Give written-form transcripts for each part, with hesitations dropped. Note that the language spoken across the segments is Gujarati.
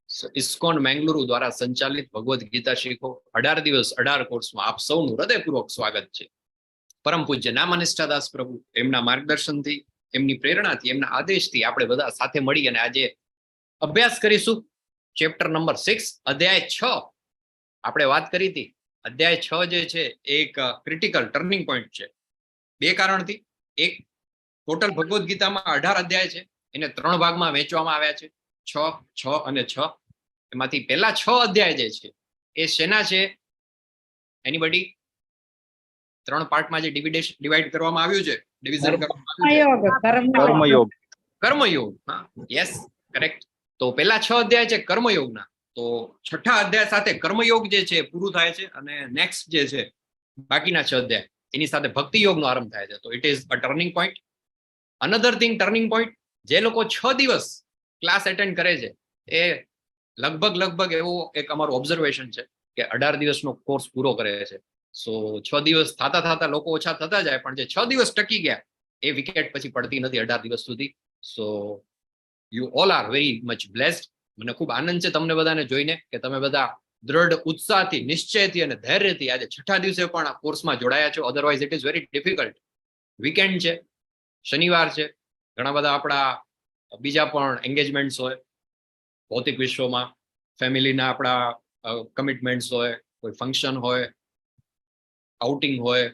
ઇસ્કોન મેંગલુરુ દ્વારા સંચાલિત ભગવદ્ ગીતા શીખો 18 દિવસ 18 કોર્સમાં આપ સૌનું હૃદયપૂર્વક સ્વાગત છે. પરમ પૂજ્ય નામનિષ્ઠાદાસ પ્રભુ એમના માર્ગદર્શનથી, એમની પ્રેરણાથી, એમના આદેશથી આપણે બધા સાથે મળી અને આજે અભ્યાસ કરીશું ચેપ્ટર નંબર 6, અધ્યાય 6. આપણે વાત કરી હતી અધ્યાય 6 જે છે એક ક્રિટિકલ ટર્નિંગ પોઈન્ટ છે બે કારણથી. એક, ટોટલ ભગવદ્ ગીતામાં 18 અધ્યાય છે, એને 3 ભાગમાં વહેંચવામાં આવ્યા છે, 6, 6 અને 6. એમાંથી પહેલા 6 અધ્યાય જે છે એ શેના છે? એનીબડી? 3 પાર્ટમાં જે ડિવાઈડ કરવામાં આવ્યું છે, ડિવિઝન કર્મયોગ. કર્મયોગ. હા, યસ, કરેક્ટ. તો પહેલા 6 અધ્યાય છે કર્મયોગના. તો 6થા અધ્યાય સાથે કર્મયોગ જે છે પૂરું થાય છે અને નેક્સ્ટ જે છે બાકીના 6 અધ્યાય એની સાથે ભક્તિ યોગનો આરંભ થાય છે. તો it is a turning point. Another thing, turning point, જે લોકો 6 દિવસ ક્લાસ એટેન્ડ કરે છે એ લગભગ એવું એક અમારું ઓબ્ઝર્વેશન છે કે 18 દિવસનો કોર્સ પૂરો કરે છે. સો 6 દિવસ થતા લોકો ઓછા થતા જાય, પણ જે 6 દિવસ ટકી ગયા એ વિકેટ પછી પડતી નથી 18 દિવસ સુધી. So you all are very much blessed. મને ખૂબ આનંદ છે તમને બધાને જોઈને કે તમે બધા દ્રઢ ઉત્સાહથી, નિશ્ચયથી અને ધૈર્યથી આજે 6થા દિવસે પણ આ કોર્સમાં જોડાયા છો. Otherwise it is very difficult. Weekend છે, શનિવાર છે, ઘણા બધા આપણા બીજા પણ એન્ગેજમેન્ટ્સ હોય ભૌતિક વિશ્વમાં, ફેમિલીના આપણા કમિટમેન્ટ્સ હોય, કોઈ ફંક્શન હોય, આઉટિંગ હોય,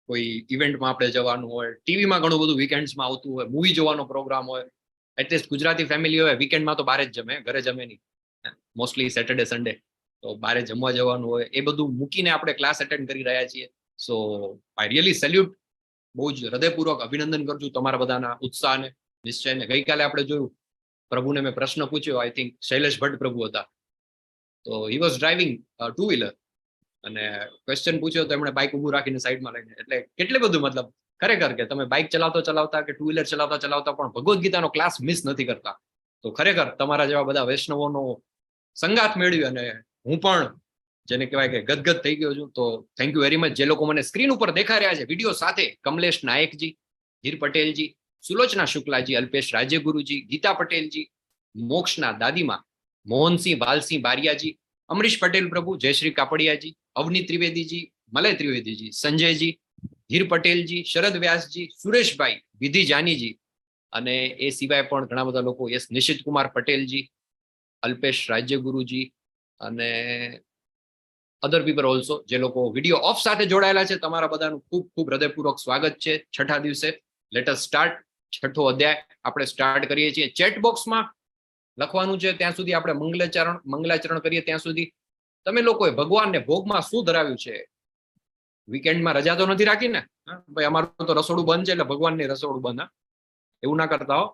કોઈ ઇવેન્ટમાં આપણે જવાનું હોય, ટીવીમાં ઘણું બધું વીકેન્ડ્સમાં આવતું હોય, મૂવી જોવાનો પ્રોગ્રામ હોય. એટલીસ્ટ ગુજરાતી ફેમિલી હોય વિકેન્ડમાં તો બહાર જ જમે, ઘરે જમે નહીં, મોસ્ટલી સેટરડે સન્ડે તો બહાર જમવા જવાનું હોય. એ બધું મૂકીને આપણે ક્લાસ એટેન્ડ કરી રહ્યા છીએ. સો આઈ રિયલી સેલ્યુટ, બહુ જ હૃદયપૂર્વક અભિનંદન કરું છું તમારા બધાના ઉત્સાહને, નિશ્ચયને. ગઈકાલે આપણે જોયું, પ્રભુને મેં પ્રશ્ન પૂછ્યો, આઈ થિંક શૈલેષ ભટ્ટ પ્રભુ હતા, તો હી વોઝ ડ્રાઇવિંગ 2 વ્હીલર અને ક્વેશ્ચન પૂછ્યો તો એમણે બાઇક ઊભું રાખીને સાઈડમાં લઈને. એટલે કેટલી બધું મતલબ ખરેખર કે તમે બાઇક ચલાવતા કે 2 વ્હીલર ચલાવતા પણ ભગવદ્ ગીતાનો ક્લાસ મિસ નથી કરતા. તો ખરેખર તમારા જેવા બધા વૈષ્ણવોનો સંગાથ મેળવી અને હું પણ જેને કહેવાય કે ગદગદ થઈ ગયો છું. તો થેન્ક યુ વેરી મચ. જે લોકો મને સ્ક્રીન ઉપર દેખાઈ રહ્યા છે વિડીયો સાથે, કમલેશ નાયકજી, હીર પટેલજી, સુલોચના શુક્લાજી, અલ્પેશ રાજ્યગુરુજી, ગીતા પટેલજી, મોક્ષના દાદીમા, મોહનસિંહ વાલસિંહ બારિયાજી, અમરીશ પટેલ પ્રભુ, જયશ્રી કાપડિયાજી, અવની ત્રિવેદીજી, મલય ત્રિવેદીજી, સંજયજી, હીર પટેલજી, શરદ વ્યાસજી, સુરેશભાઈ, વિધિ જાનીજી, અને એ સિવાય પણ ઘણા બધા લોકો, યસ, નિશિત કુમાર પટેલજી, અલ્પેશ રાજ્યગુરુજી અને અધર પીપલ ઓલ્સો, જે લોકો વિડીયો ઓફ સાથે જોડાયેલા છે. તમારા બધાનું ખૂબ ખૂબ હૃદયપૂર્વક સ્વાગત છે 6થા દિવસે. Let us start. 6થો અધ્યાય આપણે સ્ટાર્ટ કરીએ છીએ. ચેટ બોક્સમાં લખવાનું છે ત્યાં સુધી આપણે મંગલાચરણ કરીએ ત્યાં સુધી. તમે લોકોએ ભગવાનને ભોગમાં શું ધરાવ્યું છે? વીકેન્ડમાં રજા તો નથી રાખી ને? ભાઈ અમારું તો રસોડું બંધ છે એટલે ભગવાનને રસોડું બંધ. હા, એવું ના કરતા હો.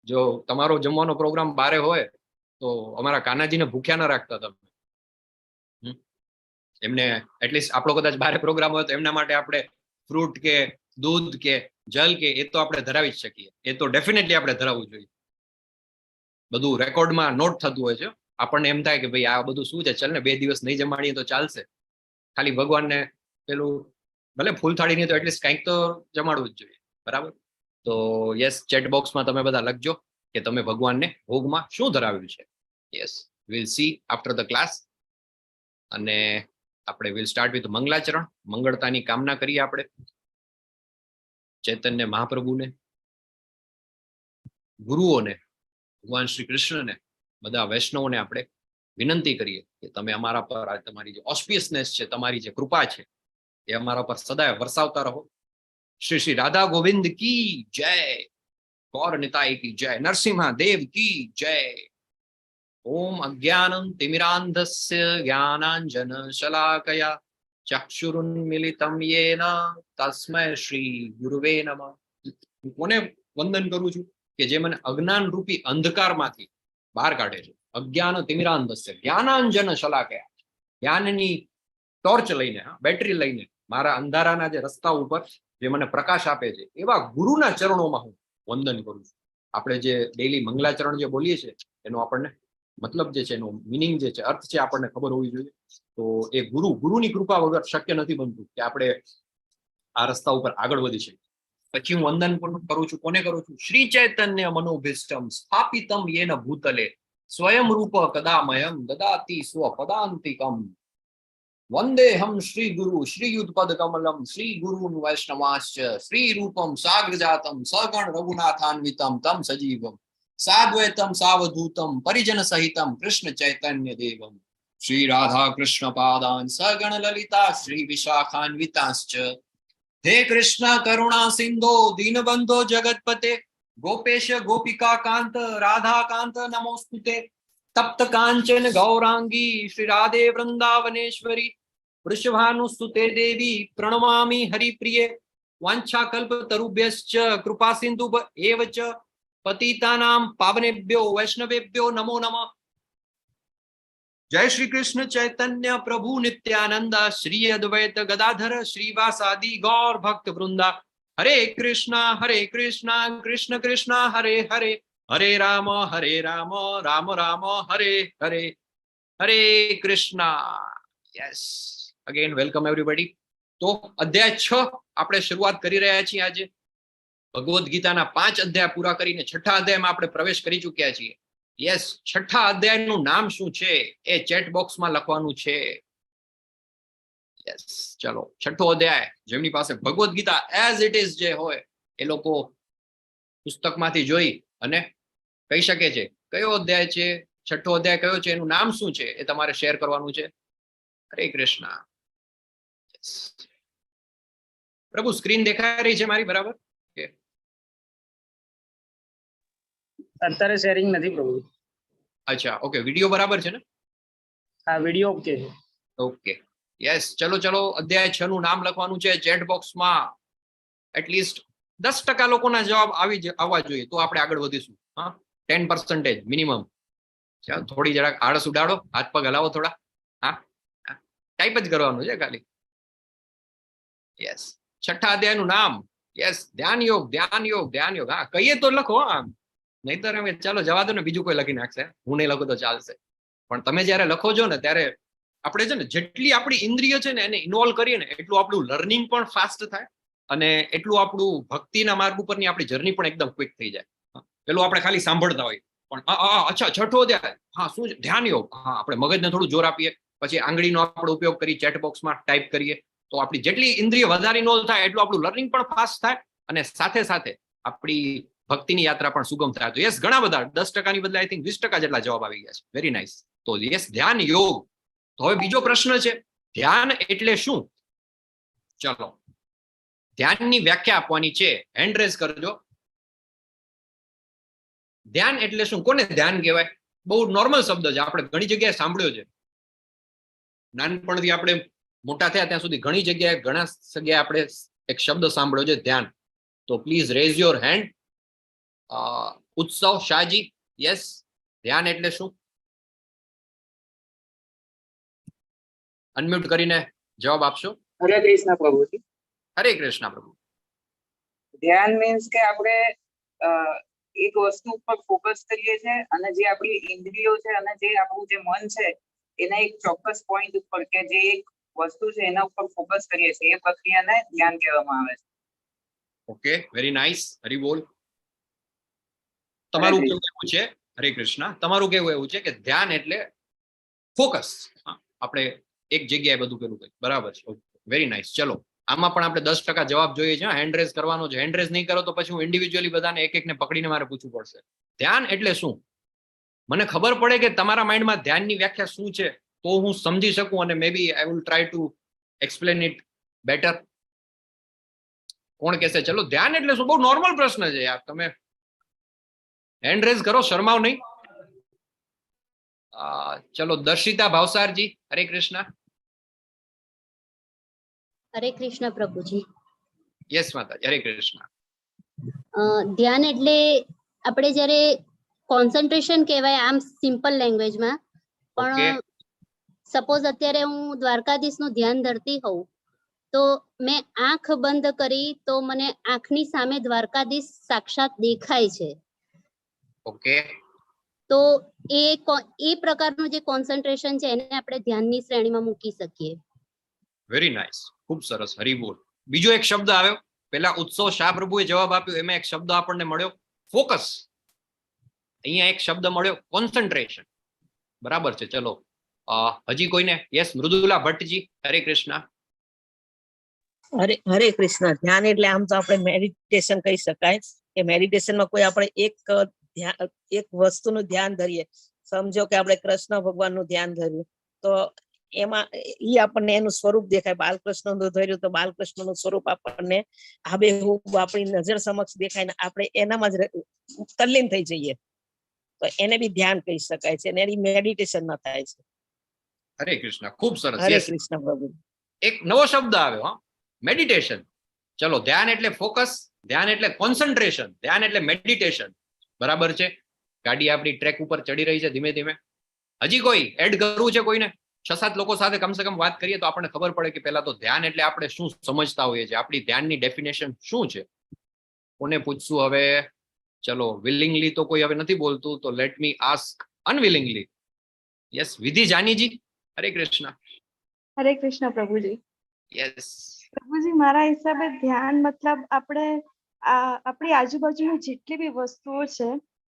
જો તમારો જમવાનો પ્રોગ્રામ બારે હોય તો અમારા કાનાજીને ભૂખ્યા ના રાખતા તમે. એમને એટલીસ્ટ આપણો કદાચ બારે પ્રોગ્રામ હોય તો એમના માટે આપણે ફ્રૂટ કે દૂધ કે જલ કે એ તો આપણે ધરાવી જ શકીએ. એ તો ડેફિનેટલી આપણે ધરાવવું જોઈએ. બધું રેકોર્ડમાં નોટ થતું હોય છે. આપણને એમ થાય કે ભાઈ આ બધું શું છે, ચાલ ને 2 દિવસ નહીં જમાડીએ તો ચાલશે. ખાલી ભગવાનને પેલું ભલે ફૂલ થાળી નહીં તો એટલીસ્ટ કંઈક તો જમાડવું જ જોઈએ. બરાબર? તો યસ, ચેટ બોક્સમાં તમે બધા લખજો કે તમે ભગવાનને ભોગમાં શું ધરાવ્યું છે. Yes, will see after the class. અને આપણે વિલ સ્ટાર્ટ વિથ મંગલાચરણ. મંગળતાની કામના કરીએ આપણે ચૈતન્ય મહાપ્રભુને, ગુરુઓને, ભગવાન શ્રી કૃષ્ણને, બધા વૈષ્ણવોને આપણે વિનંતી કરીએ કે તમે અમારા પર તમારી જે ઓસ્પિયસનેસ છે, તમારી જે કૃપા છે એ અમારા પર સદાય વરસાવતા રહો. શ્રી શ્રી રાધા ગોવિંદ કી જય, ગૌર નિતાઈ કી જય, નરસિંહ દેવ કી જય. ઓમ અજ્ઞાનમ તિમિરાંધસ્ય જ્ઞાનાંજન શલાકયા ચક્ષુરુન્મિલિતમ યેન તસ્મૈ શ્રી ગુરુવે નમઃ. કોને વંદન કરું છું? કે જે મને અજ્ઞાન રૂપી અંધકારમાંથી બહાર કાઢે છે. અજ્ઞાન તિમિરાંધસ્ય જ્ઞાનાંજન શલાકયા, જ્ઞાનની ટોર્ચ લઈને, બેટરી લઈને મારા અંધારાના જે રસ્તા ઉપર જે મને પ્રકાશ આપે છે એવા ગુરુના ચરણોમાં હું વંદન કરું છું. આપણે જે ડેઈલી મંગલાચરણ જે બોલીએ છીએ એનો આપણને મતલબ જે છે, એનો મિનિંગ જે છે, અર્થ છે, આપણને ખબર હોવી જોઈએ. તો એ ગુરુની કૃપા વગર શક્ય નથી બનતું કે આપણે આ રસ્તા ઉપર આગળ વધી શકીએ. પછી હું વંદન કરું છું. કોને કરું છું? શ્રી ચૈતન્ય મનોભીષ્ટમ સ્થાપિતમ યેન ભૂતલે સ્વયં રૂપ કદામયમ દદાતિ સ્વપદાંતિકમ વંદેહમ શ્રી ગુરુ શ્રી યુતપદ કમલમ શ્રી ગુરુન વૈષ્ણવાશ્ચ શ્રી રૂપમ સાગ્ર જાતમ સગણ રઘુનાથાન્વિતમ તમ સજીવમ સાદ્વૈતમ સાવધૂતમ પરિજન સહિતમ કૃષ્ણ ચૈતન્ય દેવમ શ્રી રાધા કૃષ્ણ પાદાન સગણ લલિતા શ્રી વિશાખાન્વિતાશ્ચ હે કૃષ્ણ કરુણા સિંધો દીનબંધો જગતપતે ગોપેશ ગોપિકા કાંત રાધા કાંત નમોસ્તુતે તપ્ત કાંચન ગૌરાંગી શ્રી રાધે વૃંદાવનેશ્વરી વૃષભાનુસ્તુતે દેવી પ્રણમામી હરિપ્રિયે વાંછાકલ્પ તરુભ્યશ્ચ કૃપા સિંધુ એવ ચ પતિતાનામ પાવનેભ્યો વૈષ્ણવેભ્યો નમો નમઃ. જય શ્રી કૃષ્ણ ચૈતન્ય પ્રભુ નિત્યાનંદ શ્રી અદ્વૈત ગદાધર શ્રીવાસાદિ ગૌર ભક્ત વૃંદા હરે કૃષ્ણ કૃષ્ણ કૃષ્ણ હરે હરે હરે રામ રામ રામ હરે હરે હરે Krishna. Yes, again welcome everybody. તો અધ્યાય 6 આપણે શરૂઆત કરી રહ્યા છીએ. આજે ભગવદ્ ગીતાના 5 અધ્યાય પૂરા કરીને 6થા અધ્યાયમાં આપણે પ્રવેશ કરી ચૂક્યા છીએ. યસ, 6થા અધ્યાયનું નામ શું છે એ ચેટ બોક્સમાં લખવાનું છે. યસ, ચલો 6થો અધ્યાય. જેમની પાસે Bhagavad Gita as it is જે હોય એ લોકો પુસ્તકમાંથી જોઈ અને કહી શકે છે કયો અધ્યાય છે, 6થો અધ્યાય કયો છે, એનું નામ શું છે એ તમારે શેર કરવાનું છે. હરે કૃષ્ણ. પ્રભુ સ્ક્રીન દેખાઈ રહી છે મારી બરાબર? અત્યારે શેરિંગ નથી પ્રભુ. અચ્છા, ઓકે. વિડીયો બરાબર છે ને? હા, વિડીયો ઓકે છે. Okay, yes. ચલો અધ્યાય 6 નું નામ લખવાનું છે. ચેટ બોક્સમાં એટલીસ્ટ 10% લોકોના જવાબ આવવા જોઈએ તો આપણે આગળ વધીશું. હા, 10% મિનિમમ. ચાલો, થોડી જરાક આળસ ઉડાડો, હાથ પગ હલાવો થોડા. હા, ટાઈપ જ કરવાનું છે ખાલી. યસ, 6થા અધ્યાયનું નામ યસ ધ્યાન યોગ. હા, કહીએ તો લખો. આમ નહીતર એમ ચાલો જવા દો ને, બીજું કોઈ લખી નાખશે. હું નહીં લખું તો ચાલશે, પણ તમે જયારે લખો છો ને ત્યારે આપણે છે ને જેટલી આપણી ઇન્દ્રિય છે ને એને ઇન્વોલ્વ કરીએ ને એટલું આપણું લર્નિંગ પણ ફાસ્ટ થાય અને એટલું આપણું ભક્તિના માર્ગ ઉપરની આપણી જર્ની પણ એકદમ ક્વિક થઈ જાય. પેલું આપણે ખાલી સાંભળતા હોય પણ અચ્છા 6થો અધ્યાય, હા શું છે? ધ્યાન યોગ. હા, આપણે મગજને થોડું જોર આપીએ, પછી આંગળીનો આપણે ઉપયોગ કરી ચેટ બોક્સમાં ટાઈપ કરીએ તો આપણી જેટલી ઇન્દ્રિય વધારે ઇન્વોલ્વ થાય એટલું આપણું લર્નિંગ પણ ફાસ્ટ થાય અને સાથે સાથે આપણી ભક્તિની યાત્રા પણ સુગમ થાય. તો યસ, ઘણા બધા 10% ની બદલે આઈ થિંક 20% જેટલા જવાબ આવી ગયા છે. Very nice. તો યસ, ધ્યાન યોગ. તો હવે બીજો પ્રશ્ન છે, ધ્યાન એટલે શું? ચલો, ધ્યાનની વ્યાખ્યા આપવાની છે. હેન્ડ રેઝ કરજો. ધ્યાન એટલે શું? કોને ધ્યાન કહેવાય? બહુ નોર્મલ શબ્દ છે, આપણે ઘણી જગ્યાએ સાંભળ્યો છે. નાનપણથી આપણે મોટા થયા ત્યાં સુધી ઘણી જગ્યાએ આપણે એક શબ્દ સાંભળ્યો છે, ધ્યાન. તો પ્લીઝ રેઝ યોર હેન્ડ. ઉત્સવ શાહજી, યસ, ધ્યાન એટલે શું? અનમ્યુટ કરીને જવાબ આપશો. હરે કૃષ્ણ પ્રભુજી. હરે કૃષ્ણ પ્રભુ. ધ્યાન મીન્સ કે આપણે એક વસ્તુ ઉપર ફોકસ કરીએ છીએ અને જે આપણી ઇન્દ્રિયો છે અને જે આપણું જે મન છે એના એક ચોક્કસ પોઈન્ટ ઉપર કે જે એક વસ્તુ છે એના ઉપર ફોકસ કરીએ છીએ, એ પ્રક્રિયાને ધ્યાન કહેવામાં આવે છે. Okay, very nice. હરી બોલ. તમારું કેવું એવું છે? હરે કૃષ્ણ. તમારું કેવું એવું છે કે ધ્યાન એટલે ફોકસ, આપણે એક જગ્યાએ બધું પેલું કઈ બરાબર છે? Very nice. ચલો, આમાં પણ આપણે 10% જવાબ જોઈએ છે. હેન્ડ રેઝ કરવાનો છે. હેન્ડ રેઝ નહીં કરો તો પછી હું ઇન્ડિવિજ્યુઅલી બધાને એક એકને પકડીને મારે પૂછવું પડશે. ધ્યાન એટલે શું? મને ખબર પડે કે તમારા માઇન્ડમાં ધ્યાનની વ્યાખ્યા શું છે તો હું સમજી શકું અને may be I will try to explain it better. કોણ કહેશે? ચલો, ધ્યાન એટલે શું? બહુ નોર્મલ પ્રશ્ન છે યાર. તમે હેન્ડ રેઝ કરો, શરમાવ નહીં. ચલો, દર્શિતા ભાવસારજી, હરે કૃષ્ણ. હરે કૃષ્ણ પ્રભુજી. યસ માતાજી, હરે કૃષ્ણ. ધ્યાન એટલે આપણે જ્યારે કોન્સન્ટ્રેશન કહેવાય આમ સિમ્પલ લેંગ્વેજમાં, પણ સપોઝ અત્યારે હું દ્વારકાધીશનું ધ્યાન ધરતી હોઉં તો મેં આંખ બંધ કરી તો મને આંખની સામે દ્વારકાધીશ સાક્ષાત દેખાય છે. ઓકે, તો એ પ્રકારનું જે કોન્સન્ટ્રેશન છે એને આપણે ધ્યાનની શ્રેણીમાં મૂકી શકીએ. વેરી નાઇસ, ખૂબ સરસ. હરી બોલ. બીજો એક શબ્દ આવ્યો, પેલા ઉત્સવ શાહ પ્રભુએ જવાબ આપ્યો, એમાં એક શબ્દ આપણને મળ્યો, ફોકસ. અહીંયા એક શબ્દ મળ્યો કોન્સન્ટ્રેશન. બરાબર છે. ચલો હજી કોઈને? યસ, મૃદુલા ભટ્ટજી. હરે કૃષ્ણ. હરે કૃષ્ણ. ધ્યાન એટલે આમ તો આપણે મેડિટેશન કહી શકાય કે મેડિટેશનમાં કોઈ આપણે એક વસ્તુનું ધ્યાન ધરીએ. સમજો કે આપણે કૃષ્ણ ભગવાનનું ધ્યાન ધર્યું તો એમાં ઈ આપણને એનું સ્વરૂપ દેખાય. બાલકૃષ્ણનું ધર્યું તો બાલકૃષ્ણનું સ્વરૂપ આપણને આબેહૂબ આપણી નજર સમક્ષ દેખાય ને આપણે એનામાં જ તલ્લીન થઈ જઈએ. તો એને બી ધ્યાન કહી શકાય છે અને એની મેડિટેશન ન થાય છે. હરે કૃષ્ણ. ખૂબ સરસ. હરે Yes. કૃષ્ણ પ્રભુ. એક નવો શબ્દ આવ્યો, હા, મેડિટેશન. ચલો, ધ્યાન એટલે ફોકસ, ધ્યાન એટલે કોન્સન્ટ્રેશન, ધ્યાન એટલે મેડિટેશન. બરાબર છે. ગાડી આપણી ટ્રેક ઉપર ચડી રહી છે ધીમે ધીમે. હજી કોઈ એડ કરવું છે કોઈને? 6-7 લોકો સાથે કમસે કમ વાત કરીએ તો આપણને ખબર પડે કે પહેલા તો ધ્યાન એટલે આપણે શું સમજતા હોઈએ છીએ, આપણી ધ્યાનની ડેફિનેશન શું છે. કોને પૂછશું હવે? ચલો, વિલિંગલી તો કોઈ હવે નથી બોલતું, તો લેટ મી આસ્ક અનવિલિંગલી. યસ, વિધિ જાનીજી. હરે કૃષ્ણ. હરે કૃષ્ણ પ્રભુજી. યસ. પ્રભુજી, મારા હિસાબે ધ્યાન મતલબ આપણે આપણી આજુબાજુની જેટલી બી વસ્તુઓ છે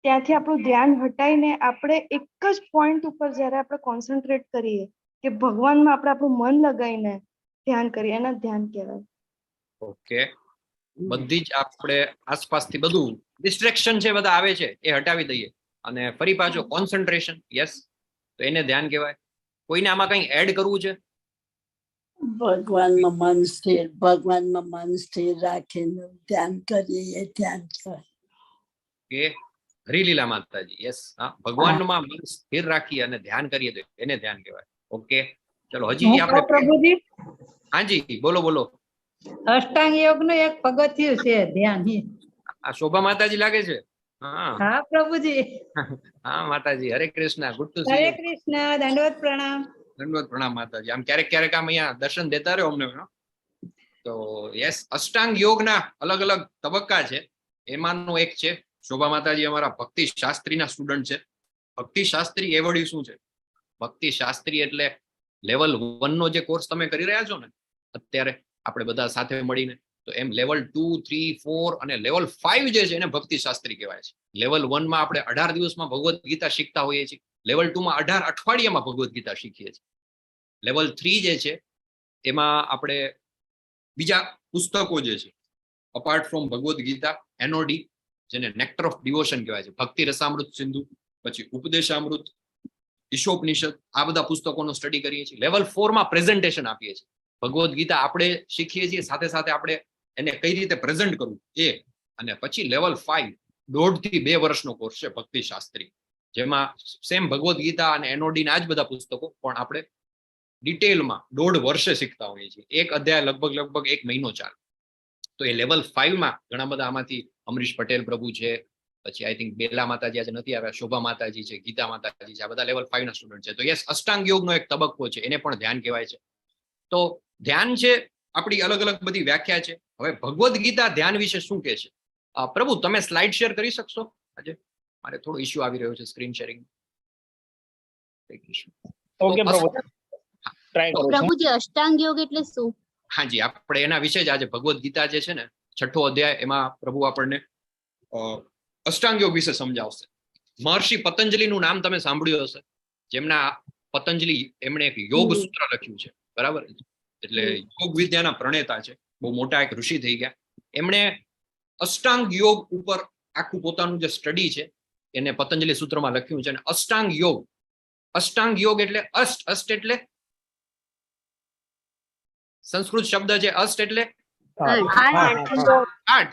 ત્યાંથી આપણું ધ્યાન હટાઈને આપણે એક જ પોઈન્ટ ઉપર જ્યારે આપણે કોન્સન્ટ્રેટ કરીએ કે ભગવાનમાં આપણે આપણું મન લગાવીને ધ્યાન કરીએ, એને ધ્યાન કહેવાય. ઓકે. બધી જ આપણે આસપાસથી બધું ડિસ્ટ્રેક્શન છે બધા આવે છે એ હટાવી દઈએ અને ફરી પાછો કોન્સન્ટ્રેશન. યસ, તો એને ધ્યાન કહેવાય. કોઈને આમાં કંઈ એડ કરવું છે? ભગવાનમાં મન સ્થિર રાખીને ધ્યાન કરીએ એ ધ્યાન કહેવાય. કે હરિલીલા માતાજી. યસ, હા, ભગવાનમાં મન સ્થિર રાખી અને ધ્યાન કરીએ તો એને ધ્યાન કહેવાય. ઓકે, ચલો હજી આપણે પ્રભુજી, હાજી બોલો બોલો. અષ્ટાંગ યોગ નું એક પગથિયું છે ધ્યાન. આ શોભા માતાજી લાગે છે. હા હા પ્રભુજી. હા માતાજી, હરે Krishna. Good to C Hare you. Krishna. દંડવત પ્રણામ. દંડવત પ્રણામ માતાજી. આમ ક્યારેક ક્યારેક આમ અહીંયા દર્શન દેતા રહ્યો અમને. તો યસ, અષ્ટાંગ યોગના અલગ અલગ તબક્કા છે. એમાંનો એક છે શોભા માતાજી અમારા ભક્તિ શાસ્ત્રીના સ્ટુડન્ટ છે. ભક્તિ શાસ્ત્રી એ વળી શું છે? ભક્તિ શાસ્ત્રી એટલે લેવલ 1 નો જે કોર્સ તમે કરી રહ્યા છો ને અત્યારે આપણે બધા સાથે મળીને, તો એમ લેવલ 2, 3, 4 અને લેવલ 5 જે છે એને ભક્તિ શાસ્ત્રી કહેવાય છે. લેવલ 1 માં આપણે 18 દિવસમાં ભગવદ્ ગીતા શીખતા હોઈએ છીએ. લેવલ 2 માં 18 અઠવાડિયામાં ભગવદ્ ગીતા શીખીએ છીએ. લેવલ 3 જે છે એમાં આપણે બીજા પુસ્તકો જે છે અપાર્ટ ફ્રોમ ભગવદ્ ગીતા, એનઓડી જેને નેક્ટર ઓફ ડિવોશન કહેવાય છે, ભક્તિ રસામૃત સિંધુ, પછી ઉપદેશામૃત, ઈશોપનિષદ, આ બધા પુસ્તકોનો સ્ટડી કરીએ છીએ. લેવલ 4 માં પ્રેઝન્ટેશન આપીએ છીએ. ભગવદ્ ગીતા આપણે શીખીએ છીએ, સાથે સાથે આપણે એને કઈ રીતે પ્રેઝન્ટ કરવું એ. અને પછી લેવલ 5 1.5 થી 2 વર્ષનો કોર્સ છે ભક્તિ શાસ્ત્રી, જેમાં સેમ ભગવદ્ ગીતા અને એનઓડી ના જ બધા પુસ્તકો પણ આપણે ડિટેલમાં 1.5 વર્ષે શીખતા હોઈએ છીએ. એક અધ્યાય લગભગ 1 મહિનો ચાલે. તો એ લેવલ 5 માં ઘણા બધા આમાંથી અમરીશ પટેલ પ્રભુ છે, પછી આઈ થિંક બેલા માતાજી આજે નથી આવ્યા, શોભા માતાજી છે, ગીતા માતાજી છે, આ બધા લેવલ 5 ના સ્ટુડન્ટ છે. તો યસ, અષ્ટાંગ યોગનો એક તબક્કો છે, એને પણ ધ્યાન કહેવાય છે. તો ધ્યાન છે, આપણી અલગ અલગ બધી વ્યાખ્યા છે. હવે ભગવદ્ ગીતા ધ્યાન વિશે શું કહે છે? પ્રભુ તમે સ્લાઇડ શેર કરી શકશો? આજે મારે થોડો ઇશ્યુ આવી રહ્યો છે સ્ક્રીન શેરિંગ. ઓકે પ્રભુ, ટ્રાય કરું છું. પ્રભુજી, અષ્ટાંગ યોગ એટલે શું? હાજી, આપણે એના વિશે જ આજે ભગવદ્ ગીતા જે છે ને 6ઠો અધ્યાય, એમાં પ્રભુ આપણને અષ્ટાંગ યોગ વિશે સમજાવશે. મહર્ષિ પતંજલિનું નામ તમે સાંભળ્યું હશે, જેમના પતંજલિ એમણે એક યોગ સૂત્ર લખ્યું છે. બરાબર, એટલે યોગ વિદ્યાના પ્રણેતા છે, બહુ મોટા એક ઋષિ થઈ ગયા. એમણે અષ્ટાંગ યોગ ઉપર આખું પોતાનું જે સ્ટડી છે એને પતંજલિ સૂત્રમાં લખ્યું છે. અને અષ્ટાંગ યોગ એટલે અષ્ટ એટલે સંસ્કૃત શબ્દ છે. અષ્ટ એટલે 8.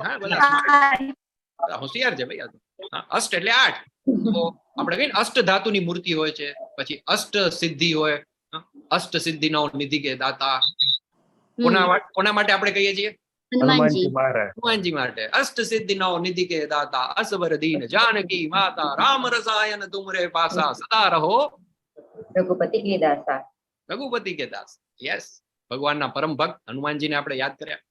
હા, બધા હોશિયાર છે ભાઈ. અષ્ટ એટલે 8. તો આપણે કહીએ અષ્ટ ધાતુની મૂર્તિ હોય છે, પછી અષ્ટ સિદ્ધિ હોય, અષ્ટ સિદ્ધિનો નિધિ કે દાતા. કોના માટે આપણે કહીએ છીએ? હનુમાનજી માટે. અષ્ટ સિદ્ધિનો નિધિ કે દાતા, અસવર દીન જાનકી માતા, રામ રસાયન તુમરે પાસા, સદા રહો રઘુપતિ કે દાસ. યસ, ભગવાનના પરમ ભક્ત હનુમાનજીને આપણે યાદ કર્યા.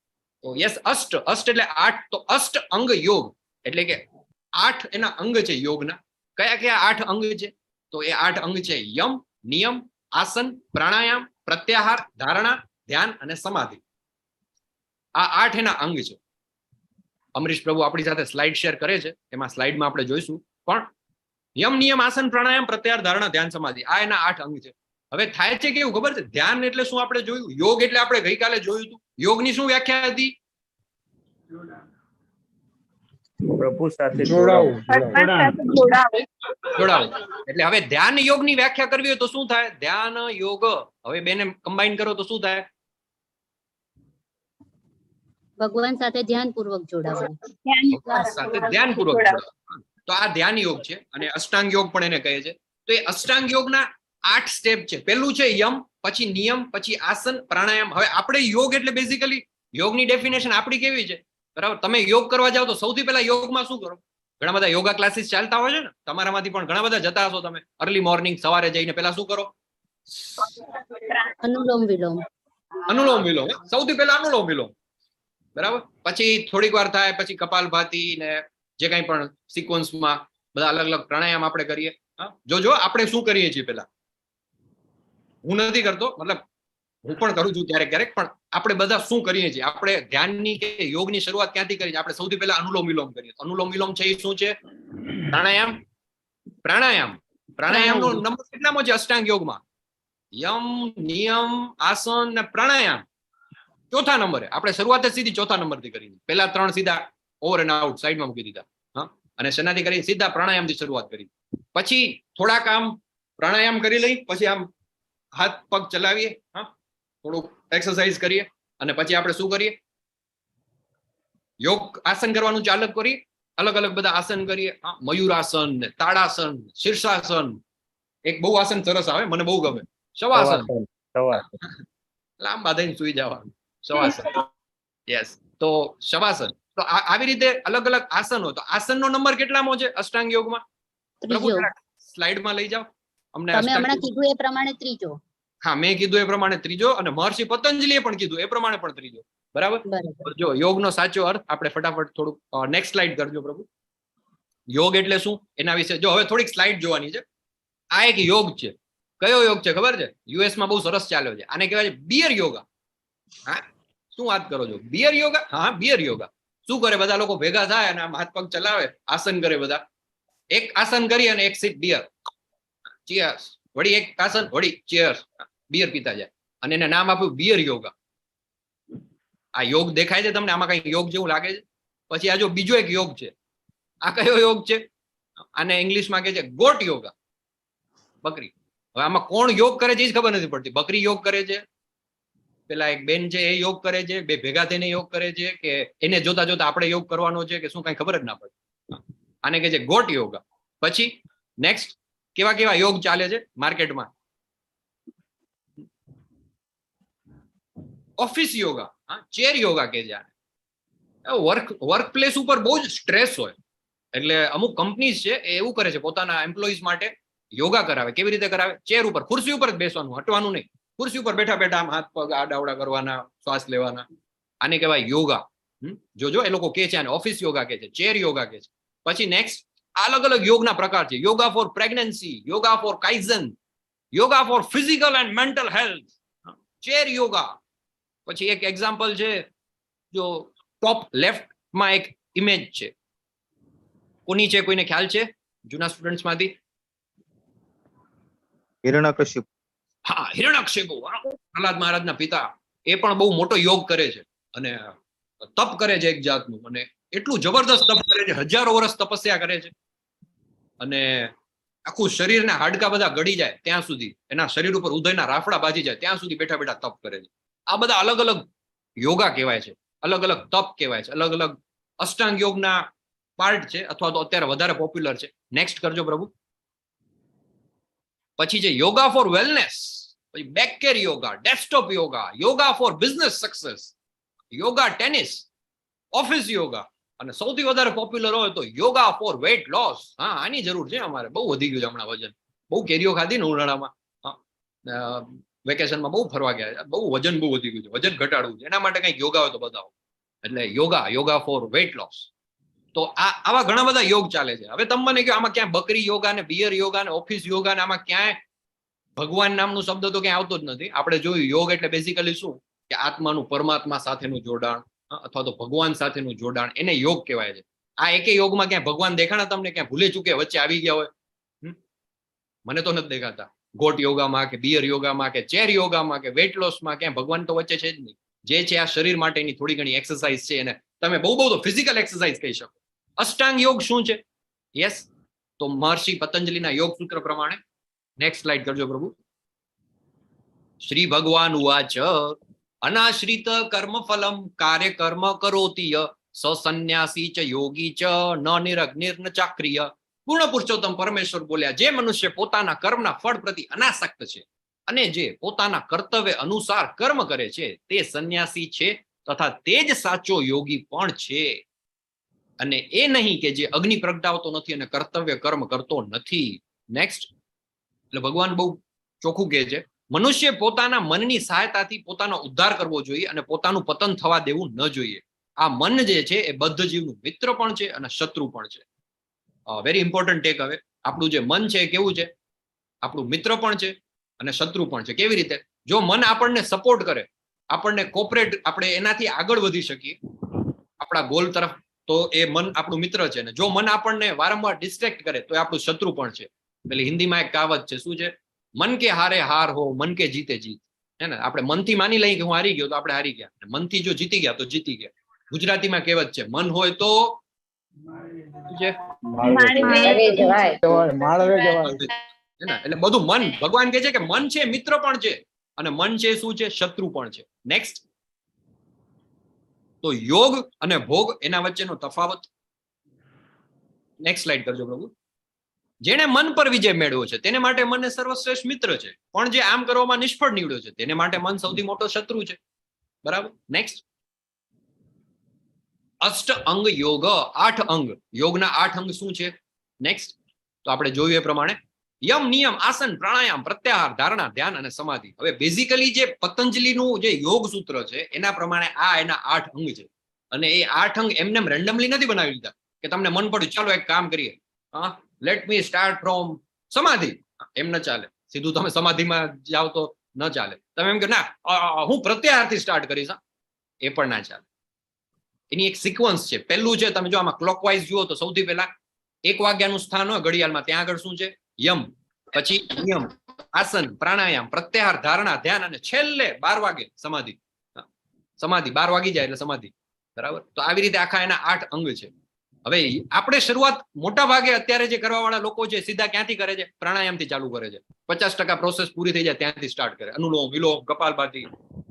તો યસ, અષ્ટ એટલે 8. તો અષ્ટ અંગ યોગ એટલે કે 8 એના અંગ છે યોગના. કયા 8 અંગ છે? તો એ 8 અંગ છે યમ, નિયમ, આસન, પ્રાણાયામ, પ્રત્યાહાર, ધારણા, ધ્યાન અને સમાધિ. આ 8 એના અંગ છે. અમરીશ પ્રભુ આપણી સાથે સ્લાઇડ શેર કરે છે, એમાં સ્લાઇડમાં આપણે જોઈશું. પણ યમ નિયમ આસન પ્રાણાયામ પ્રત્યાહાર ધારણા ધ્યાન સમાધિ આ એના 8 અંગ છે. હવે થાય છે કેવું ખબર છે? ધ્યાન એટલે શું આપણે જોયું, યોગ એટલે આપણે ગઈકાલે જોયું હતું. યોગની શું વ્યાખ્યા હતી? પ્રભુ સાથે જોડાવું. જોડાવું. એટલે હવે ધ્યાન યોગની વ્યાખ્યા કરવી હોય તો શું થાય? ધ્યાન યોગ, હવે બેને કમ્બાઈન કરો તો શું થાય? ભગવાન સાથે ધ્યાનપૂર્વક જોડાવું. ભગવાન સાથે ધ્યાનપૂર્વક જોડાવું. તો આ ધ્યાન યોગ છે અને અષ્ટાંગ યોગ પણ એને કહે છે. તો એ અષ્ટાંગ યોગના 8 સ્ટેપ છે. પહેલું છે યમ, પછી નિયમ, પછી આસન, પ્રાણાયામ. હવે આપણે યોગ એટલે બેઝિકલી યોગની ડેફિનેશન આપણી કેવી છે? બરાબર, તમે યોગ કરવા જાઓ તો સૌથી પહેલા યોગમાં શું કરો? ઘણા બધા યોગા ક્લાસીસ ચાલતા હોય છે ને, તમારામાંથી પણ ઘણા બધા જતા હશો તમે. અર્લી મોર્નિંગ સવારે જઈને પહેલા શું કરો? અનુલોમ વિલોમ. અનુલોમ વિલોમ. સૌથી પહેલા અનુલોમ વિલોમ. બરાબર, પછી થોડીક વાર થાય પછી કપાલભાતી ને જે કંઈ પણ સિક્વન્સમાં બધા અલગ અલગ પ્રાણાયામ આપણે કરીએ. જો આપણે શું કરીએ છીએ પેલા, હું નથી કરતો, મતલબ હું પણ કરું છું ક્યારેક ક્યારેક, પણ આપણે બધા શું કરીએ છીએ? આપણે ધ્યાનની કે યોગની શરૂઆત ક્યાંથી કરીએ? આપણે સૌથી પહેલા અનુલોમ વિલોમ કરીએ. અનુલોમ વિલોમ છે એ શું છે? પ્રાણાયામ. પ્રાણાયામનો નંબર કેટલામો છે અષ્ટાંગ યોગમાં? યમ, નિયમ, આસન ને પ્રાણાયામ ચોથા નંબરે. આપણે શરૂઆત જ સીધી ચોથા નંબરથી કરી. પહેલા 3 સીધા ઓવર એન્ડ આઉટ સાઈડમાં મૂકી દીધા. અને શેનાથી કરી? સીધા પ્રાણાયામથી શરૂઆત કરી. પછી થોડાક આમ પ્રાણાયામ કરી લઈ, પછી આમ હાથ પગ ચલાવીએ, થોડુંક એક્સરસાઇઝ કરીએ, અને પછી આપણે શું કરીએ? યોગ આસન કરવાનું ચાલુ કરીએ. અલગ અલગ બધા આસન કરીએ. મયુરાસન, તાડાસન, શીર્ષાસન. એક બહુ આસન સરસ આવે, મને બહુ ગમે, શવાસન. લાંબા થઈને સુઈ જવાનું, શવાસન. યસ, તો શવાસન. તો આવી રીતે અલગ અલગ આસનો. તો આસનનો નંબર કેટલામો છે અષ્ટાંગ યોગમાં? સ્લાઇડમાં લઈ જાઓ અમને. તમે હમણાં કીધું એ પ્રમાણે ત્રીજો. હા, મેં કીધું એ પ્રમાણે ત્રીજો, અને મહર્ષિ પતંજલિએ પણ કીધું એ પ્રમાણે પણ ત્રીજો. બરાબર. જો યોગનો સાચો અર્થ આપણે ફટાફટ થોડુંક નેક્સ્ટ સ્લાઇડ કરજો પ્રભુ. યોગ એટલે શું એના વિશે જો હવે થોડીક સ્લાઇડ જોવાની છે. આ એક યોગ છે. કયો યોગ છે ખબર છે? યુએસમાં બહુ સરસ ચાલ્યો છે. આને કહેવાય છે બિયર યોગા. હા, શું વાત કરો છો? બિયર યોગા. હા, બિયર યોગા. શું કરે? બધા લોકો ભેગા થાય અને આમ હાથ પગ ચલાવે, આસન કરે બધા. એક આસન કરી અને એક સીટ બિયર, ચીયર્સ. વળી એક આસન, વળી ચીયર્સ, બિયર પીતા જાય. અને એને નામ આપ્યું બિયર યોગા. આ યોગ દેખાય છે તમને? આમાં કઈ યોગ જેવું લાગે છે? પછી આ જો બીજો એક યોગ છે. આ કયો યોગ છે? આને ઇંગ્લિશમાં કહે છે ગોટ યોગા, બકરી. હવે આમાં કોણ યોગ કરે છે એ જ ખબર નથી પડતી. બકરી યોગ કરે છે, પેલા એક બેન છે એ યોગ કરે છે, બે ભેગા થઈને યોગ કરે છે, કે એને જોતા જોતા આપણે યોગ કરવાનો છે કે શું, કઈ ખબર જ ના પડે. આને કહે છે ગોટ યોગા. પછી નેક્સ્ટ કેવા કેવા યોગ ચાલે છે માર્કેટમાં? ઓફિસ યોગા, ચેર યોગા કે છે આને. વર્ક પ્લેસ ઉપર બહુ જ સ્ટ્રેસ હોય એટલે અમુક કંપનીઝ છે એ એવું કરે છે, પોતાના એમ્પ્લોઈઝ માટે યોગા કરાવે. કેવી રીતે કરાવે? ચેર ઉપર, ખુરશી ઉપર જ બેસવાનું, હટવાનું નહીં. ખુરશી ઉપર બેઠા બેઠા આમ હાથ પગ આડાવડા કરવાના, શ્વાસ લેવાના. આને કહેવાય યોગા. જોજો એ લોકો કે છે આને ઓફિસ યોગા કે છે, ચેર યોગા કે છે. પછી નેક્સ્ટ અલગ અલગ યોગના પ્રકાર છે. Yoga for pregnancy, yoga for kaizen, yoga for physical and mental health, chair yoga. પછી એક એક્ઝામ્પલ છે, જો ટોપ લેફ્ટમાં એક ઇમેજ છે, કોની છે કોઈને ખ્યાલ છે જૂના સ્ટુડન્ટ્સ માંથી? હિરણ્યકશિપુ. હા, હિરણ્યકશિપુ, પ્રહલાદ મહારાજના પિતા. એ પણ બહુ મોટો યોગ કરે છે અને તપ કરે છે એક જાતનું, અને એટલું જબરદસ્ત તપ કરે છે, હજારો વર્ષ તપસ્યા કરે છે, અને આખું શરીરના હાડકા બધા ગળી જાય ત્યાં સુધી, એના શરીર ઉપર ઉદયના રાફડા બાજી જાય ત્યાં સુધી બેઠા બેઠા તપ કરે છે. આ બધા અલગ અલગ યોગા કહેવાય છે, અલગ અલગ તપ કહેવાય છે, અલગ અલગ અષ્ટાંગ યોગના પાર્ટ છે, અથવા તો અત્યારે વધારે પોપ્યુલર છે. નેક્સ્ટ કરજો પ્રભુ. પછી છે યોગા ફોર વેલનેસ, પછી back care yoga, desktop yoga, yoga for business success, yoga tennis, office yoga, અને સૌથી વધારે પોપ્યુલર હોય તો યોગા ફોર વેઇટ લોસ. હા, આની જરૂર છે અમારે. બહુ વધી ગયું છે હમણાં વજન. બહુ કેરીઓ ખાધી ને ઉનાળામાં, વેકેશનમાં બહુ ફરવા ગયા, બહુ વજન બહુ વધી ગયું છે, વજન ઘટાડવું છે. એના માટે કંઈક યોગા હોય તો બતાવો. એટલે યોગા ફોર વેઇટ લોસ. તો આવા ઘણા બધા યોગ ચાલે છે. હવે તમે મને કહો આમાં ક્યાં બકરી યોગા ને બિયર યોગા ને ઓફિસ યોગા ને આમાં ક્યાંય ભગવાન નામનું શબ્દ તો ક્યાંય આવતો જ નથી. આપણે જોયું યોગ એટલે બેઝિકલી શું, કે આત્માનું પરમાત્મા સાથેનું જોડાણ, અથવા તો ભગવાન સાથેનું જોડાણ, એને યોગ કહેવાય છે. આ એકે યોગમાં ક્યાંય ભગવાન દેખાણા તમને? ક્યાં ભૂલે ચૂકે વચ્ચે આવી ગયા હોય? મને તો નથી દેખાતા. ગોટ યોગામાં કે બિયર યોગામાં કે ચેર યોગામાં કે વેટ લોસમાં ક્યાંય ભગવાન તો વચ્ચે છે જ નહીં. જે છે આ શરીર માટેની થોડી ઘણી એક્સરસાઇઝ છે, એને તમે બહુ તો ફિઝિકલ એક્સરસાઇઝ કહી શકો. અષ્ટાંગ યોગ શું છે? યસ, તો મહર્ષિ પતંજલિના યોગ સૂત્ર પ્રમાણે નેક્સ્ટ સ્લાઇડ કરજો પ્રભુ. શ્રી ભગવાન ઉવાચ અનાશ્રિત કર્મ ફલમ કાર્ય કર્મ કરોતિ સંન્યાસી ચ યોગી ચ ન નિરગ્નિર ન ચાક્રિય. પૂર્ણ પુરુષોત્તમ પરમેશ્વર બોલ્યા, જે મનુષ્ય પોતાના કર્મના ફળ પ્રતિ અનાસક્ત છે અને જે પોતાના કર્તવ્ય અનુસાર કર્મ કરે છે તે સંન્યાસી છે તથા તે જ સાચો યોગી પણ છે. અને એ નહીં કે જે અગ્નિ પ્રગટાવતો નથી અને કર્તવ્ય કર્મ કરતો નથી. નેક્સ્ટ. એટલે ભગવાન બહુ ચોખ્ખું કહે છે, મનુષ્ય પોતાના મનની સહાયતાથી પોતાનો ઉદ્ધાર કરવો જોઈએ અને પોતાનું પતન થવા દેવું ન જોઈએ. આ મન જે છે એ બદ્ધ જીવનું મિત્ર પણ છે અને શત્રુ પણ છે. Very important take. હવે આપણું જે મન છે એ કેવું છે? આપણું મિત્ર પણ છે અને શત્રુ પણ છે. કેવી રીતે? જો મન આપણને સપોર્ટ કરે, આપણને કોપરેટ, આપણે એનાથી આગળ વધી શકીએ આપણા ગોલ તરફ, તો એ મન આપણું મિત્ર છે. ને જો મન આપણને વારંવાર ડિસ્ટ્રેક્ટ કરે તો એ આપણું શત્રુ પણ છે. પેલી હિન્દીમાં એક કહાવત છે, શું છે? મન કે હારે હાર હો, મન કે જીતે જીત. હે ને? આપણે મનથી માની લઈએ કે હું હારી ગયો તો આપણે હારી ગયા, મનથી જો જીતી ગયા તો જીતી ગયા. ગુજરાતીમાં કહેવત છે, મન હોય તો એટલે બધું મન. ભગવાન કહે છે કે મન છે મિત્ર પણ છે અને મન છે શું છે? શત્રુ પણ છે. નેક્સ્ટ. તો યોગ અને ભોગ એના વચ્ચેનો તફાવત. નેક્સ્ટ સ્લાઇડ કરજો પ્રભુ. જેને મન પર વિજય મેળવ્યો છે તેને માટે મન સર્વશ્રેષ્ઠ મિત્ર છે, પણ જે આમ કરવામાં નિષ્ફળ નીવડ્યો છે તેને માટે મન સૌથી મોટો શત્રુ છે. બરાબર. નેક્સ્ટ. અષ્ટ અંગ યોગ, 8 અંગ. યોગના 8 અંગ શું છે? નેક્સ્ટ. તો આપણે જોયું એ પ્રમાણે યમ, નિયમ, આસન, પ્રાણાયામ, પ્રત્યાહાર, ધારણા, ધ્યાન અને સમાધિ. હવે બેઝિકલી જે પતંજલિનું જે યોગ સૂત્ર છે એના પ્રમાણે આ એના 8 અંગ છે. અને એ 8 અંગ એમને રેન્ડમલી નથી બનાવી લીધા કે તમને મન પડ્યું ચાલો એક કામ કરીએ, લેટ મી સ્ટાર્ટ ફ્રોમ સમાધિ. એમ ન ચાલે. સીધું તમે સમાધિમાં જાઓ તો ન ચાલે. તમે એમ કે ના હું પ્રત્યાહારથી સ્ટાર્ટ કરીશ, એ પણ ના ચાલે. એની એક સિક્વન્સ છે. પહેલું છે, તમે જો આમાં ક્લોકવાઇઝ જુઓ તો સૌથી પહેલા 1 વાગ્યાનું સ્થાન હોય ઘડિયાળમાં, ત્યાં આગળ શું છે? યમ. પછી નિયમ, આસન, પ્રાણાયામ, પ્રત્યાહાર, ધારણા, ધ્યાન અને છેલ્લે 12 વાગે સમાધિ. સમાધિ 12 વાગી જાય એટલે સમાધિ. બરાબર. તો આવી રીતે આખા એના 8 અંગ છે. હવે આપણે શરૂઆત મોટા ભાગે અત્યારે જે કરવા વાળા લોકો છે સીધા ક્યાંથી કરે છે? પ્રાણાયામથી ચાલુ કરે છે. 50% પ્રોસેસ પૂરી થઈ જાય ત્યાંથી સ્ટાર્ટ કરે. Anulom Vilom, Kapalbhati.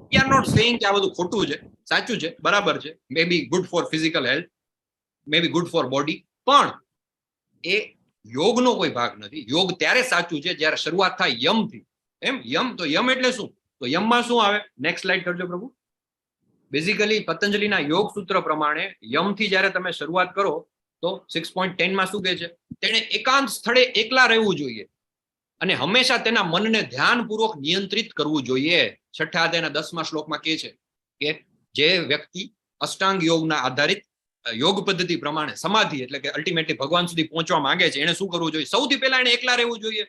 We are not saying કે આ બધું ખોટું છે, સાચું છે, બરાબર છે. May be good for physical health, may be good for body, પણ એ યોગનો કોઈ ભાગ નથી. યોગ ત્યારે સાચું છે જ્યારે શરૂઆત થાય યમથી. એમ યમ, તો યમ એટલે શું? તો યમમાં શું આવે? નેક્સ્ટ સ્લાઇડ કરજો પ્રભુ. બેઝિકલી પતંજલિના યોગ સૂત્ર પ્રમાણે યમથી જ્યારે તમે શરૂઆત કરો તો 6.10 માં શું કહે છે? તેને એકાંત સ્થળે એકલા રહેવું જોઈએ અને હંમેશા તેના મનને ધ્યાનપૂર્વક નિયંત્રિત કરવું જોઈએ. 6ઠા અધ્યાયના 10મા શ્લોકમાં કહે છે કે જે વ્યક્તિ અષ્ટાંગ યોગના આધારિત યોગ પદ્ધતિ પ્રમાણે સમાધિ એટલે કે અલ્ટિમેટલી ભગવાન સુધી પહોંચવા માંગે છે, એને શું કરવું જોઈએ? સૌથી પહેલા એને એકલા રહેવું જોઈએ.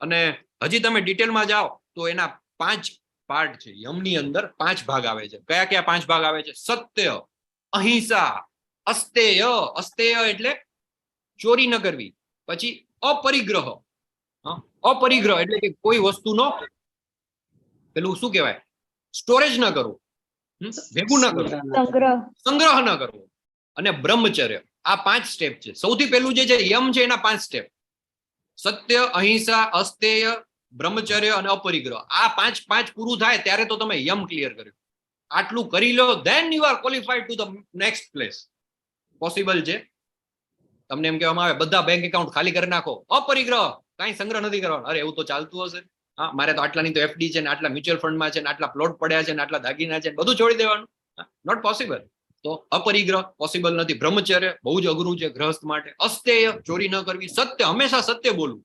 અને હજી તમે ડિટેલમાં જાઓ તો એના 5 પાર્ટ છે. યમની અંદર 5 ભાગ આવે છે. કયા કયા 5 ભાગ આવે છે? સત્ય, અહિંસા, અસ્તેય. અસ્તેય એટલે ચોરી ન કરવી. પછી અપરિગ્રહ. અપરિગ્રહ એટલે કે કોઈ વસ્તુનો પેલું શું કહેવાય? સ્ટોરેજ ન કરવું, ભેગું ન કરવું, સંગ્રહ ન કરવો. અને બ્રહ્મચર્ય. આ 5 સ્ટેપ છે. સૌથી પહેલું જે છે યમ છે એના 5 સ્ટેપ: સત્ય, અહિંસા, અસ્તેય, બ્રહ્મચર્ય અને અપરિગ્રહ. આ 5 પૂરું થાય ત્યારે તો તમે યમ ક્લિયર કર્યું. આટલું કરી લો, then you are qualified to the next place. Possible છે. તમને એમ કહેવામાં આવે બધા બેંક એકાઉન્ટ ખાલી કરી નાખો, અપરિગ્રહ, કાંઈ સંગ્રહ નથી કરવાનો. અરે એવું તો ચાલતું હશે? હા, મારે તો આટલાની તો એફડી છે ને, આટલા મ્યુચ્યુઅલ ફંડમાં છે ને, આટલા પ્લોટ પડ્યા છે ને, આટલા દાગીના છે, બધું છોડી દેવાનું. Not possible. તો અપરિગ્રહ પોસિબલ નથી. બ્રહ્મચર્ય બહુ જ અઘરું છે ગૃહસ્થ માટે. અસ્તેય ચોરી ન કરવી. સત્ય હંમેશા સત્ય બોલવું.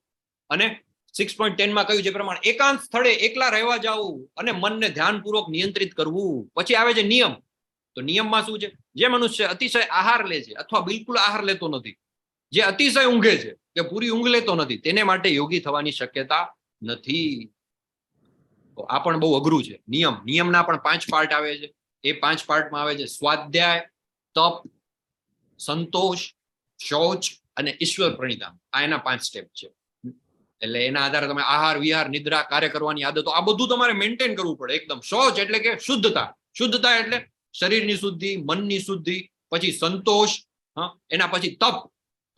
અને 6.10 માં કહ્યું છે પ્રમાણે એકાંત સ્થળે એકલા રહેવા જવું અને મનને ધ્યાનપૂર્વક નિયંત્રિત કરવું. પછી આવે છે નિયમ. તો નિયમમાં શું છે? જે મનુષ્ય અતિશય આહાર લે છે અથવા બિલકુલ આહાર લેતો નથી, જે અતિશય ઊંઘે છે કે પૂરી ઊંઘ લેતો નથી, તેને માટે યોગી થવાની શક્યતા નથી. તો આ પણ બહુ અઘરું છે. નિયમ. નિયમના પણ 5 પાર્ટ આવે છે. એ 5 પાર્ટમાં આવે છે સ્વાધ્યાય, તપ, સંતોષ, શૌચ અને ઈશ્વર પ્રણિધાન. આ એના 5 સ્ટેપ છે. એટલે એના આધારે તમે આહાર વિહાર નિદ્રા કાર્ય કરવાની આદતો આ બધું તમારે મેન્ટેન કરવું પડે એકદમ. શૌચ એટલે કે શુદ્ધતા. શુદ્ધતા એટલે શરીરની શુદ્ધિ, મનની શુદ્ધિ, પછી સંતોષ, એના પછી તપ,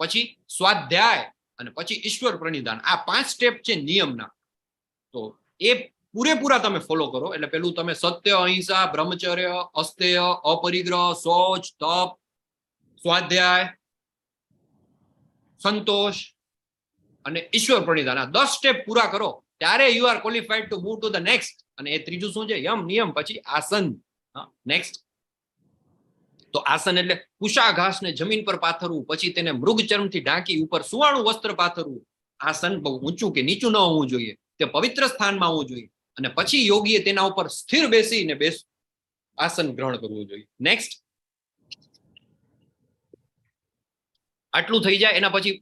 પછી સ્વાધ્યાય અને પછી ઈશ્વર પ્રણિધાન. આ 5 સ્ટેપ છે નિયમના. તો એ પૂરેપૂરા તમે ફોલો કરો એટલે પેલું તમે સત્ય, અહિંસા, બ્રહ્મચર્ય, અસ્તેય, અપરિગ્રહ, શૌચ, તપ, સ્વાધ્યાય, સંતોષ અને ઈશ્વર પ્રણિધાન, આ 10 સ્ટેપ પૂરા કરો ત્યારે you are qualified to move to the next. અને એ ત્રીજું શું છે? યમ, નિયમ, પછી આસન. નેક્સ્ટ. તો આસન એટલે કુશાઘાસને જમીન પર પાથરવું, પછી તેને મૃગચર્મથી ઢાંકી ઉપર સુવાળું વસ્ત્ર પાથરવું. આસન બહુ ઊંચું કે નીચું ન હોવું જોઈએ, તે પવિત્ર સ્થાનમાં હોવું જોઈએ. અને પછી યોગીએ તેના ઉપર સ્થિર બેસીને આસન ગ્રહણ કરવું જોઈએ. નેક્સ્ટ. આટલું થઈ જાય એના પછી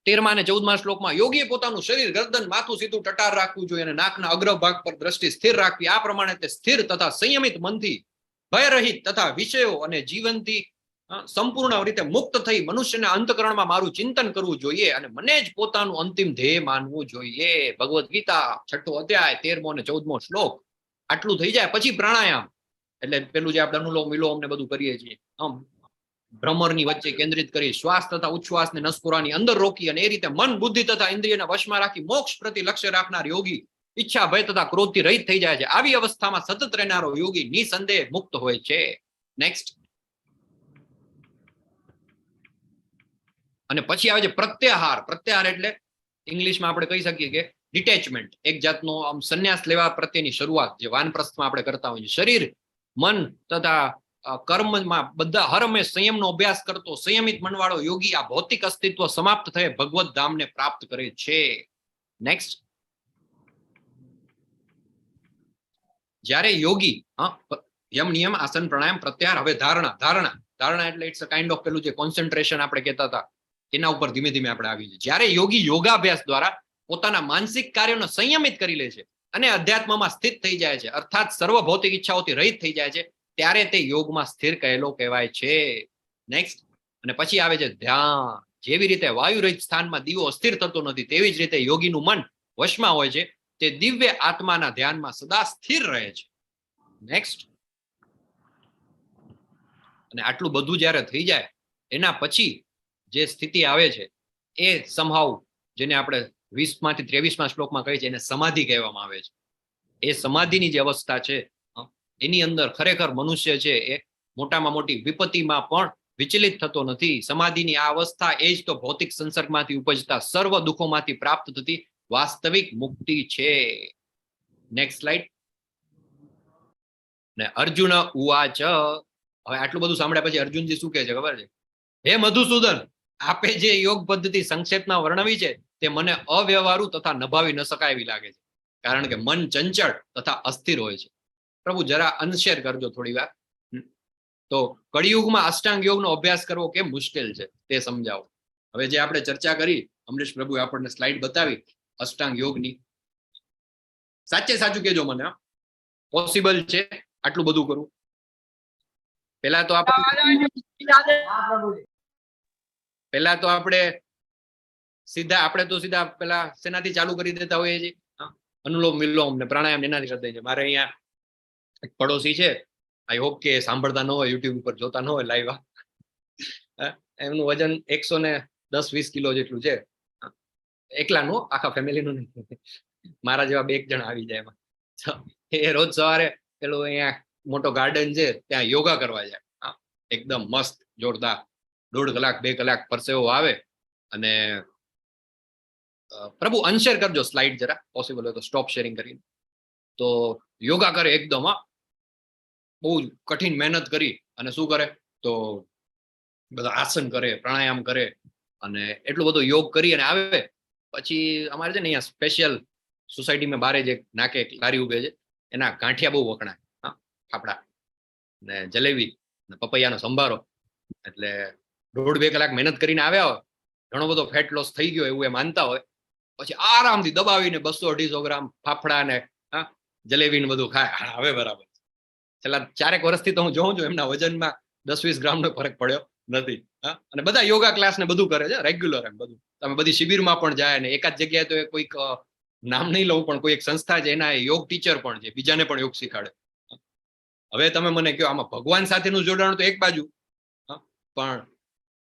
13મા અને 14મા શ્લોકમાં યોગીએ પોતાનું શરીર, ગરદન, માથું સીધું ટટાર રાખવું જોઈએ અને નાકના અગ્રભાગ પર દ્રષ્ટિ સ્થિર રાખવી. આ પ્રમાણે તે સ્થિર તથા સંયમિત મનથી, ભયરહિત તથા વિષયો અને જીવનથી સંપૂર્ણ રીતે મુક્ત થઈ મનુષ્યના અંતકરણમાં મારું ચિંતન કરવું જોઈએ અને મને જ પોતાનું અંતિમ ધ્યેય માનવું જોઈએ. ભગવદ ગીતા 6ઠો અધ્યાય 13મો અને 14મો શ્લોક. આટલું થઈ જાય પછી પ્રાણાયામ એટલે પેલું જે આપણે અનુલોમ વિલોમ ને બધું કરીએ છીએ, ભ્રમરની વચ્ચે કેન્દ્રિત કરી શ્વાસ તથા ઉચ્છ્વાસને નસકોરાની અંદર રોકી અને એ રીતે મન, બુદ્ધિ તથા ઇન્દ્રિયના વશમાં રાખી મોક્ષ પ્રતિ લક્ષ્ય રાખનાર યોગી ઈચ્છા, ભય તથા ક્રોધથી રહિત થઈ જાય છે. આવી અવસ્થામાં સતત રહેનારો યોગી નિસંદેહ મુક્ત હોય છે. નેક્સ્ટ. અને પછી આવે છે પ્રત્યાહાર. પ્રત્યાહાર એટલે ઇંગ્લિશમાં આપણે કહી શકીએ કે ડિટેચમેન્ટ, એક જાતનો આમ સંન્યાસ લેવા પ્રત્યેની શરૂઆત જે વાનપ્રસ્થમાં આપણે કરતા હોઈએ. શરીર, મન તથા કર્મમાં બધા હરમેશ સંયમનો અભ્યાસ કરતો સંયમિત મનવાળો યોગી આ ભૌતિક અસ્તિત્વ સમાપ્ત થયે ભગવત ધામને પ્રાપ્ત કરે છે. નેક્સ્ટ. જ્યારે યોગી યમ, નિયમ, આસન, પ્રાણાયામ, પ્રત્યાહાર, હવે ધારણા. ધારણા એટલે ઇટ્સ અ કાઇન્ડ ઓફ પેલું જે કોન્સન્ટ્રેશન આપણે કહેતા હતા એના ઉપર ધીમે ધીમે આપણે આવી જઈએ. જ્યારે યોગી યોગાભ્યાસ દ્વારા પોતાના માનસિક કાર્યોને સંયમિત કરી લે છે અને અધ્યાત્મમાં સ્થિત થઈ જાય છે, અર્થાત સર્વ ભૌતિક ઈચ્છાઓથી રહિત થઈ જાય છે, ત્યારે તે યોગમાં સ્થિર કહેવાય છે. નેક્સ્ટ. અને પછી આવે છે ધ્યાન. જેવી રીતે વાયુ રહિત સ્થાનમાં દીવો અસ્થિર થતો નથી તેવી જ રીતે યોગીનું મન વશમાં હોય છે, તે દિવ્ય આત્માના ધ્યાનમાં સદા સ્થિર રહે છે. નેક્સ્ટ. અને આટલું બધું જ્યારે થઈ જાય એના પછી જે સ્થિતિ આવે છે એ સમહાવ જેને આપણે 20 માંથી 23મા શ્લોકમાં કહે છે એને સમાધિ કહેવામાં આવે છે. એ સમાધિની જે અવસ્થા છે એની અંદર ખરેખર મનુષ્ય છે એ મોટામાં મોટી વિપત્તિમાં પણ વિચલિત થતો નથી. સમાધિની આ અવસ્થા એ જ તો ભૌતિક સંસર્ગમાંથી ઉપજતા સર્વ દુઃખોમાંથી પ્રાપ્ત થતી વાસ્તવિક મુક્તિ છે. Next slide. ને અર્જુન ઉવાચ. હવે આટલું બધું સાંભળ્યા પછી અર્જુનજી શું કહે છે ખબર છે? હે મધુસૂદન, આપે જે યોગ પદ્ધતિ સંક્ષેપમાં વર્ણવી છે તે મને અવ્યવહારુ તથા નભાવી ન શકાય એવી લાગે છે, કારણ કે મન ચંચળ તથા અસ્થિર હોય છે. પ્રભુ જરા અનશેર કરજો થોડી વાર. તો કળિયુગમાં અષ્ટાંગ યોગનો અભ્યાસ કરવો કેમ મુશ્કેલ છે તે સમજાવો. હવે જે આપણે ચર્ચા કરી, અમરીશ પ્રભુએ આપણને સ્લાઇડ બતાવી અષ્ટાંગ યોગની, સાચે સાચું કેજો મને, પોસિબલ છે આટલું બધું કરવું? પેલા તો આપણે સીધા પેલા શેનાથી ચાલુ કરી દેતા હોઈએ છીએ? અનુલોમ વિલોમ ને પ્રાણાયામ એનાથી કરતા હોય છે. મારે અહીંયા એક પડોશી છે, આઈ હોપ કે સાંભળતા ન હોય, યુટ્યુબ ઉપર જોતા ન હોય લાઈવ, એમનું વજન 110-120 કિલો જેટલું છે. એકલાનું, આખા ફેમિલીનું નહીં, મારા જેવા 2 જણ આવી જાય એમાં. એ રોજ સવારે પેલું અહીંયા મોટો ગાર્ડન છે ત્યાં યોગા કરવા જાય. એકદમ મસ્ત જોરદાર 1.5 કલાક 2 કલાક પરસેવો આવે. અને પ્રભુ અનશેર કરજો સ્લાઇડ જરા, પોસિબલ હોય તો સ્ટોપ શેરિંગ કરીને. તો યોગા કરે એકદમ, બહુ કઠિન મહેનત કરી અને શું કરે તો બધા આસન કરે, પ્રાણાયામ કરે અને એટલું બધું યોગ કરી અને આવે. પછી અમારે છે ને અહીંયા સ્પેશિયલ સોસાયટીમાં બારે જે નાકે લારી ઉભે છે એના ગાંઠિયા બહુ વખણાય, ફાફડા ને જલેબી ને પપૈયાનો સંભારો. એટલે 1.5-2 કલાક મહેનત કરીને આવ્યા હોય, ઘણો બધો ફેટ લોસ થઈ ગયો એવું એ માનતા હોય, પછી આરામથી દબાવીને 200-250 ગ્રામ ફાફડા ને જલેબી ને બધું ખાય. હવે બરાબર. છેલ્લા 4 વર્ષથી તો હું જોઉં છું એમના વજનમાં 10-20 ગ્રામનો ફરક પડ્યો. નથી. હા, અને બધા યોગા ક્લાસ ને બધું કરે છે રેગ્યુલર એમ બધું. તમે બધી શિબિરમાં પણ જાય ને એકાદ જગ્યાએ તો કોઈક નામ નહીં લઉં પણ કોઈ એક સંસ્થા છે એના યોગ ટીચર પણ છે, બીજાને પણ યોગ શીખાડે. હવે તમે મને કહો આમાં ભગવાન સાથેનું જોડાણ તો એક બાજુ, પણ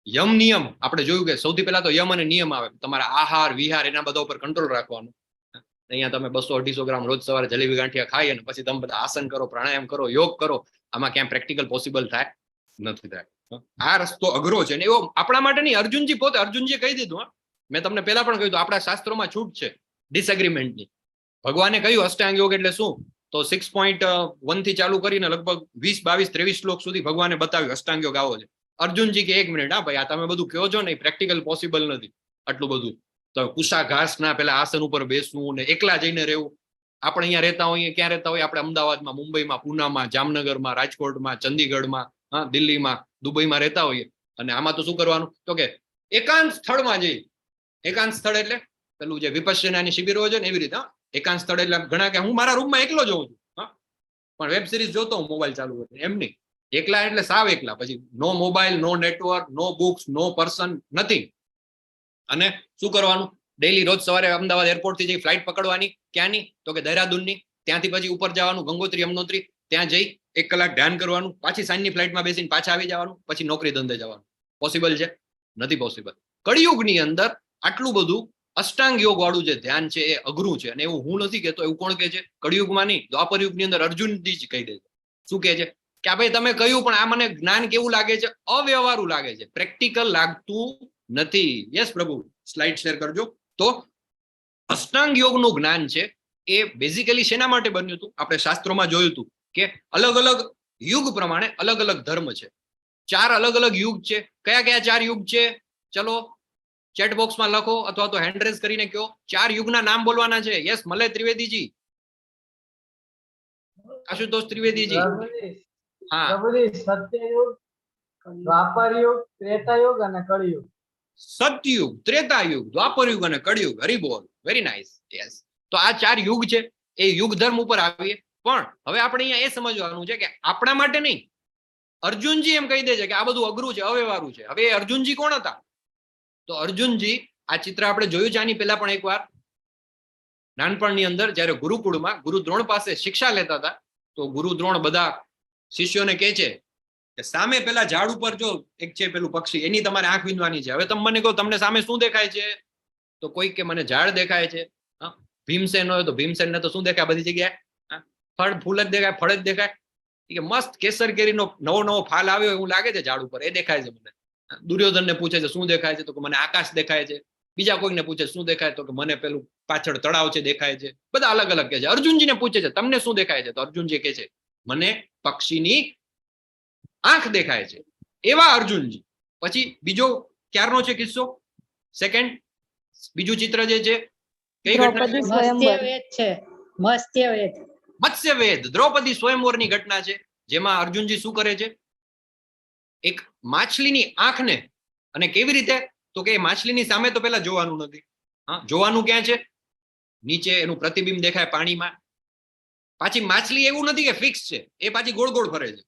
યમ નિયમ આપણે જોયું કે સૌથી પહેલા તો યમ અને નિયમ આવે. તમારા આહાર વિહાર એના બધા ઉપર કંટ્રોલ રાખવાનો. અહીંયા તમે 200-250 ગ્રામ રોજ સવારે જલેબી ગાંઠિયા ખાઈ અને પછી તમે બધા આસન કરો, પ્રાણાયામ કરો, યોગ કરો, આમાં ક્યાં પ્રેક્ટિકલ પોસિબલ થાય નથી થાય. આ રસ્તો અઘરો છે ને એવો આપણા માટે નહીં. અર્જુનજી પોતે, અર્જુનજીએ કહી દીધું, મેં તમને પહેલા પણ કહ્યું આપણા શાસ્ત્રોમાં છૂટ છે ડિસએગ્રીમેન્ટની. ભગવાને કહ્યું અષ્ટાંગ યોગ એટલે શું, તો 6.1 થી ચાલુ કરીને લગભગ 20, 22, 23 શ્લોક સુધી ભગવાને બતાવ્યું અષ્ટાંગ યોગ આવો છે. અર્જુનજી કે 1 મિનિટ, હા ભાઈ, આ તમે બધું કહો છો ને પ્રેક્ટિકલ પોસિબલ નથી આટલું બધું. તો કુશા ઘાસ ના પેલા આસન ઉપર બેસવું ને એકલા જઈને રહેવું. આપણે અહીંયા રહેતા હોઈએ, ક્યાં રહેતા હોઈએ આપણે, અમદાવાદમાં, મુંબઈમાં, પૂનામાં, જામનગરમાં, રાજકોટમાં, ચંદીગઢમાં, દિલ્હીમાં, દુબઈમાં રહેતા હોઈએ. અને આમાં તો શું કરવાનું, તો કે એકાંત સ્થળમાં જઈ. એકાંત સ્થળ એટલે પેલું જે વિપશ્યનાની શિબિરો છે ને એવી રીતે. એકાંત સ્થળ એટલે ઘણા કે હું મારા રૂમમાં એકલો જોઉં છું, પણ વેબ સિરીઝ જોતો હું મોબાઈલ ચાલુ કરીને, એમ નહીં. એકલા એટલે સાવ એકલા, પછી નો મોબાઈલ, નો નેટવર્ક, નો બુક્સ, નો પર્સન, નથિંગ. અને શું કરવાનું, ડેઈલી રોજ સવારે અમદાવાદ એરપોર્ટ થી જઈ ફ્લાઇટ પકડવાની. ક્યાંની, તો કે દહેરાદૂનની. ત્યાંથી પછી ઉપર જવાનું ગંગોત્રી યમનોત્રી, ત્યાં જઈ 1 કલાક ધ્યાન કરવાનું, પાછી સાંજની ફ્લાઇટમાં બેસીને પાછા આવી જવાનું, પછી નોકરી ધંધે જવાનું. પોસિબલ છે? નથી પોસિબલ. કળિયુગની અંદર આટલું બધું અષ્ટાંગ યોગ વાળું જે ધ્યાન છે એ અઘરું છે. અને એવું હું નથી કહેતો, એવું કોણ કહે છે? કળિયુગમાં નહીં, દ્વાપર યુગની અંદર અર્જુનજી જ કહી દે છે. શું કહે છે કે આ ભાઈ તમે કહ્યું પણ આ મને જ્ઞાન કેવું લાગે છે, અવ્યવહારુ લાગે છે, પ્રેક્ટિકલ લાગતું નથી. યસ પ્રભુ, સ્લાઇડ શેર કરજો. તો અષ્ટાંગ યોગનું જ્ઞાન છે એ બેઝિકલી શેના માટે બન્યું હતું? આપણે શાસ્ત્રોમાં જોયું હતું કે અલગ અલગ યુગ પ્રમાણે અલગ અલગ ધર્મ છે. 4 અલગ અલગ યુગ છે. કયા કયા 4 યુગ છે? ચલો ચેટ બોક્સમાં લખો અથવા તો હેન્ડ રેઝ કરીને કહો. 4 યુગના નામ બોલવાના છે. યસ, મલય ત્રિવેદીજી, આશુતોષ ત્રિવેદીજી. હા, સત્યયુગ, દ્વાપર યુગ, ત્રેતા યુગ અને કળિયુગ. સતયુગ, ત્રેતાયુગ, દ્વાપર યુગ અને કળિયુગ. હરી બોલ, વેરી નાઇસ. યસ, તો આ 4 યુગ છે. એ યુગ ધર્મ ઉપર આવીએ. પણ હવે આપણે અહીંયા એ સમજવાનું છે કે આપણા માટે નહીં. અર્જુનજી એમ કહી દે છે કે આ બધું અઘરું છે, અવ્યવહારુ છે. હવે અર્જુનજી કોણ હતા? તો અર્જુનજી, આ ચિત્ર આપણે જોયું છે આની પહેલા પણ એકવાર, નાનપણની અંદર જ્યારે ગુરુકુળમાં ગુરુ દ્રોણ પાસે શિક્ષા લેતા હતા, તો ગુરુ દ્રોણ બધા શિષ્યોને કહે છે કે સામે પેલા ઝાડ ઉપર જો એક છે પેલું પક્ષી, એની તમારે આંખ વીંધવાની છે. હવે તમે મને કહો તમને સામે શું દેખાય છે? તો કોઈ કે મને ઝાડ દેખાય છે. ભીમસેન હોય તો ભીમસેનને તો શું દેખાય બધી જગ્યાએ? ફળ, ફૂલ જ દેખાય, ફળ જ દેખાય. કે મસ્ત કેસર કેરીનો નવો ફાલ આવ્યો એવું લાગે છે ઝાડ ઉપર, એ દેખાય છે મને. દુર્યોધનને પૂછે છે શું દેખાય છે? તો કે મને આકાશ દેખાય છે. બીજા કોઈને પૂછે શું દેખાય? તો કે મને પેલું પાછળ તળાવ છે દેખાય છે. બધા અલગ અલગ કહે છે. અર્જુનજીને પૂછે છે તમને શું દેખાય છે? તો અર્જુનજી કહે છે મને પક્ષીની આંખ દેખાય છે. એવા અર્જુનજી. પછી બીજો ક્યારનો છે કિસ્સો? સેકન્ડ, બીજું ચિત્ર જે છે કઈ ઘટના છે? મત્સ્યવેદ છે. મત્સ્યવેદ, મત્સ્યવેદ, દ્રૌપદી સ્વયંવરની ઘટના છે. જેમાં અર્જુનજી શું કરે છે? એક માછલીની આંખને, અને કેવી રીતે? તો કે માછલીની સામે તો પેલા જોવાનું નથી. જોવાનું ક્યાં છે? નીચે એનું પ્રતિબિંબ દેખાય પાણીમાં. પાછી માછલી એવું નથી કે ફિક્સ છે, એ પાછી ગોળ ગોળ ફરે છે.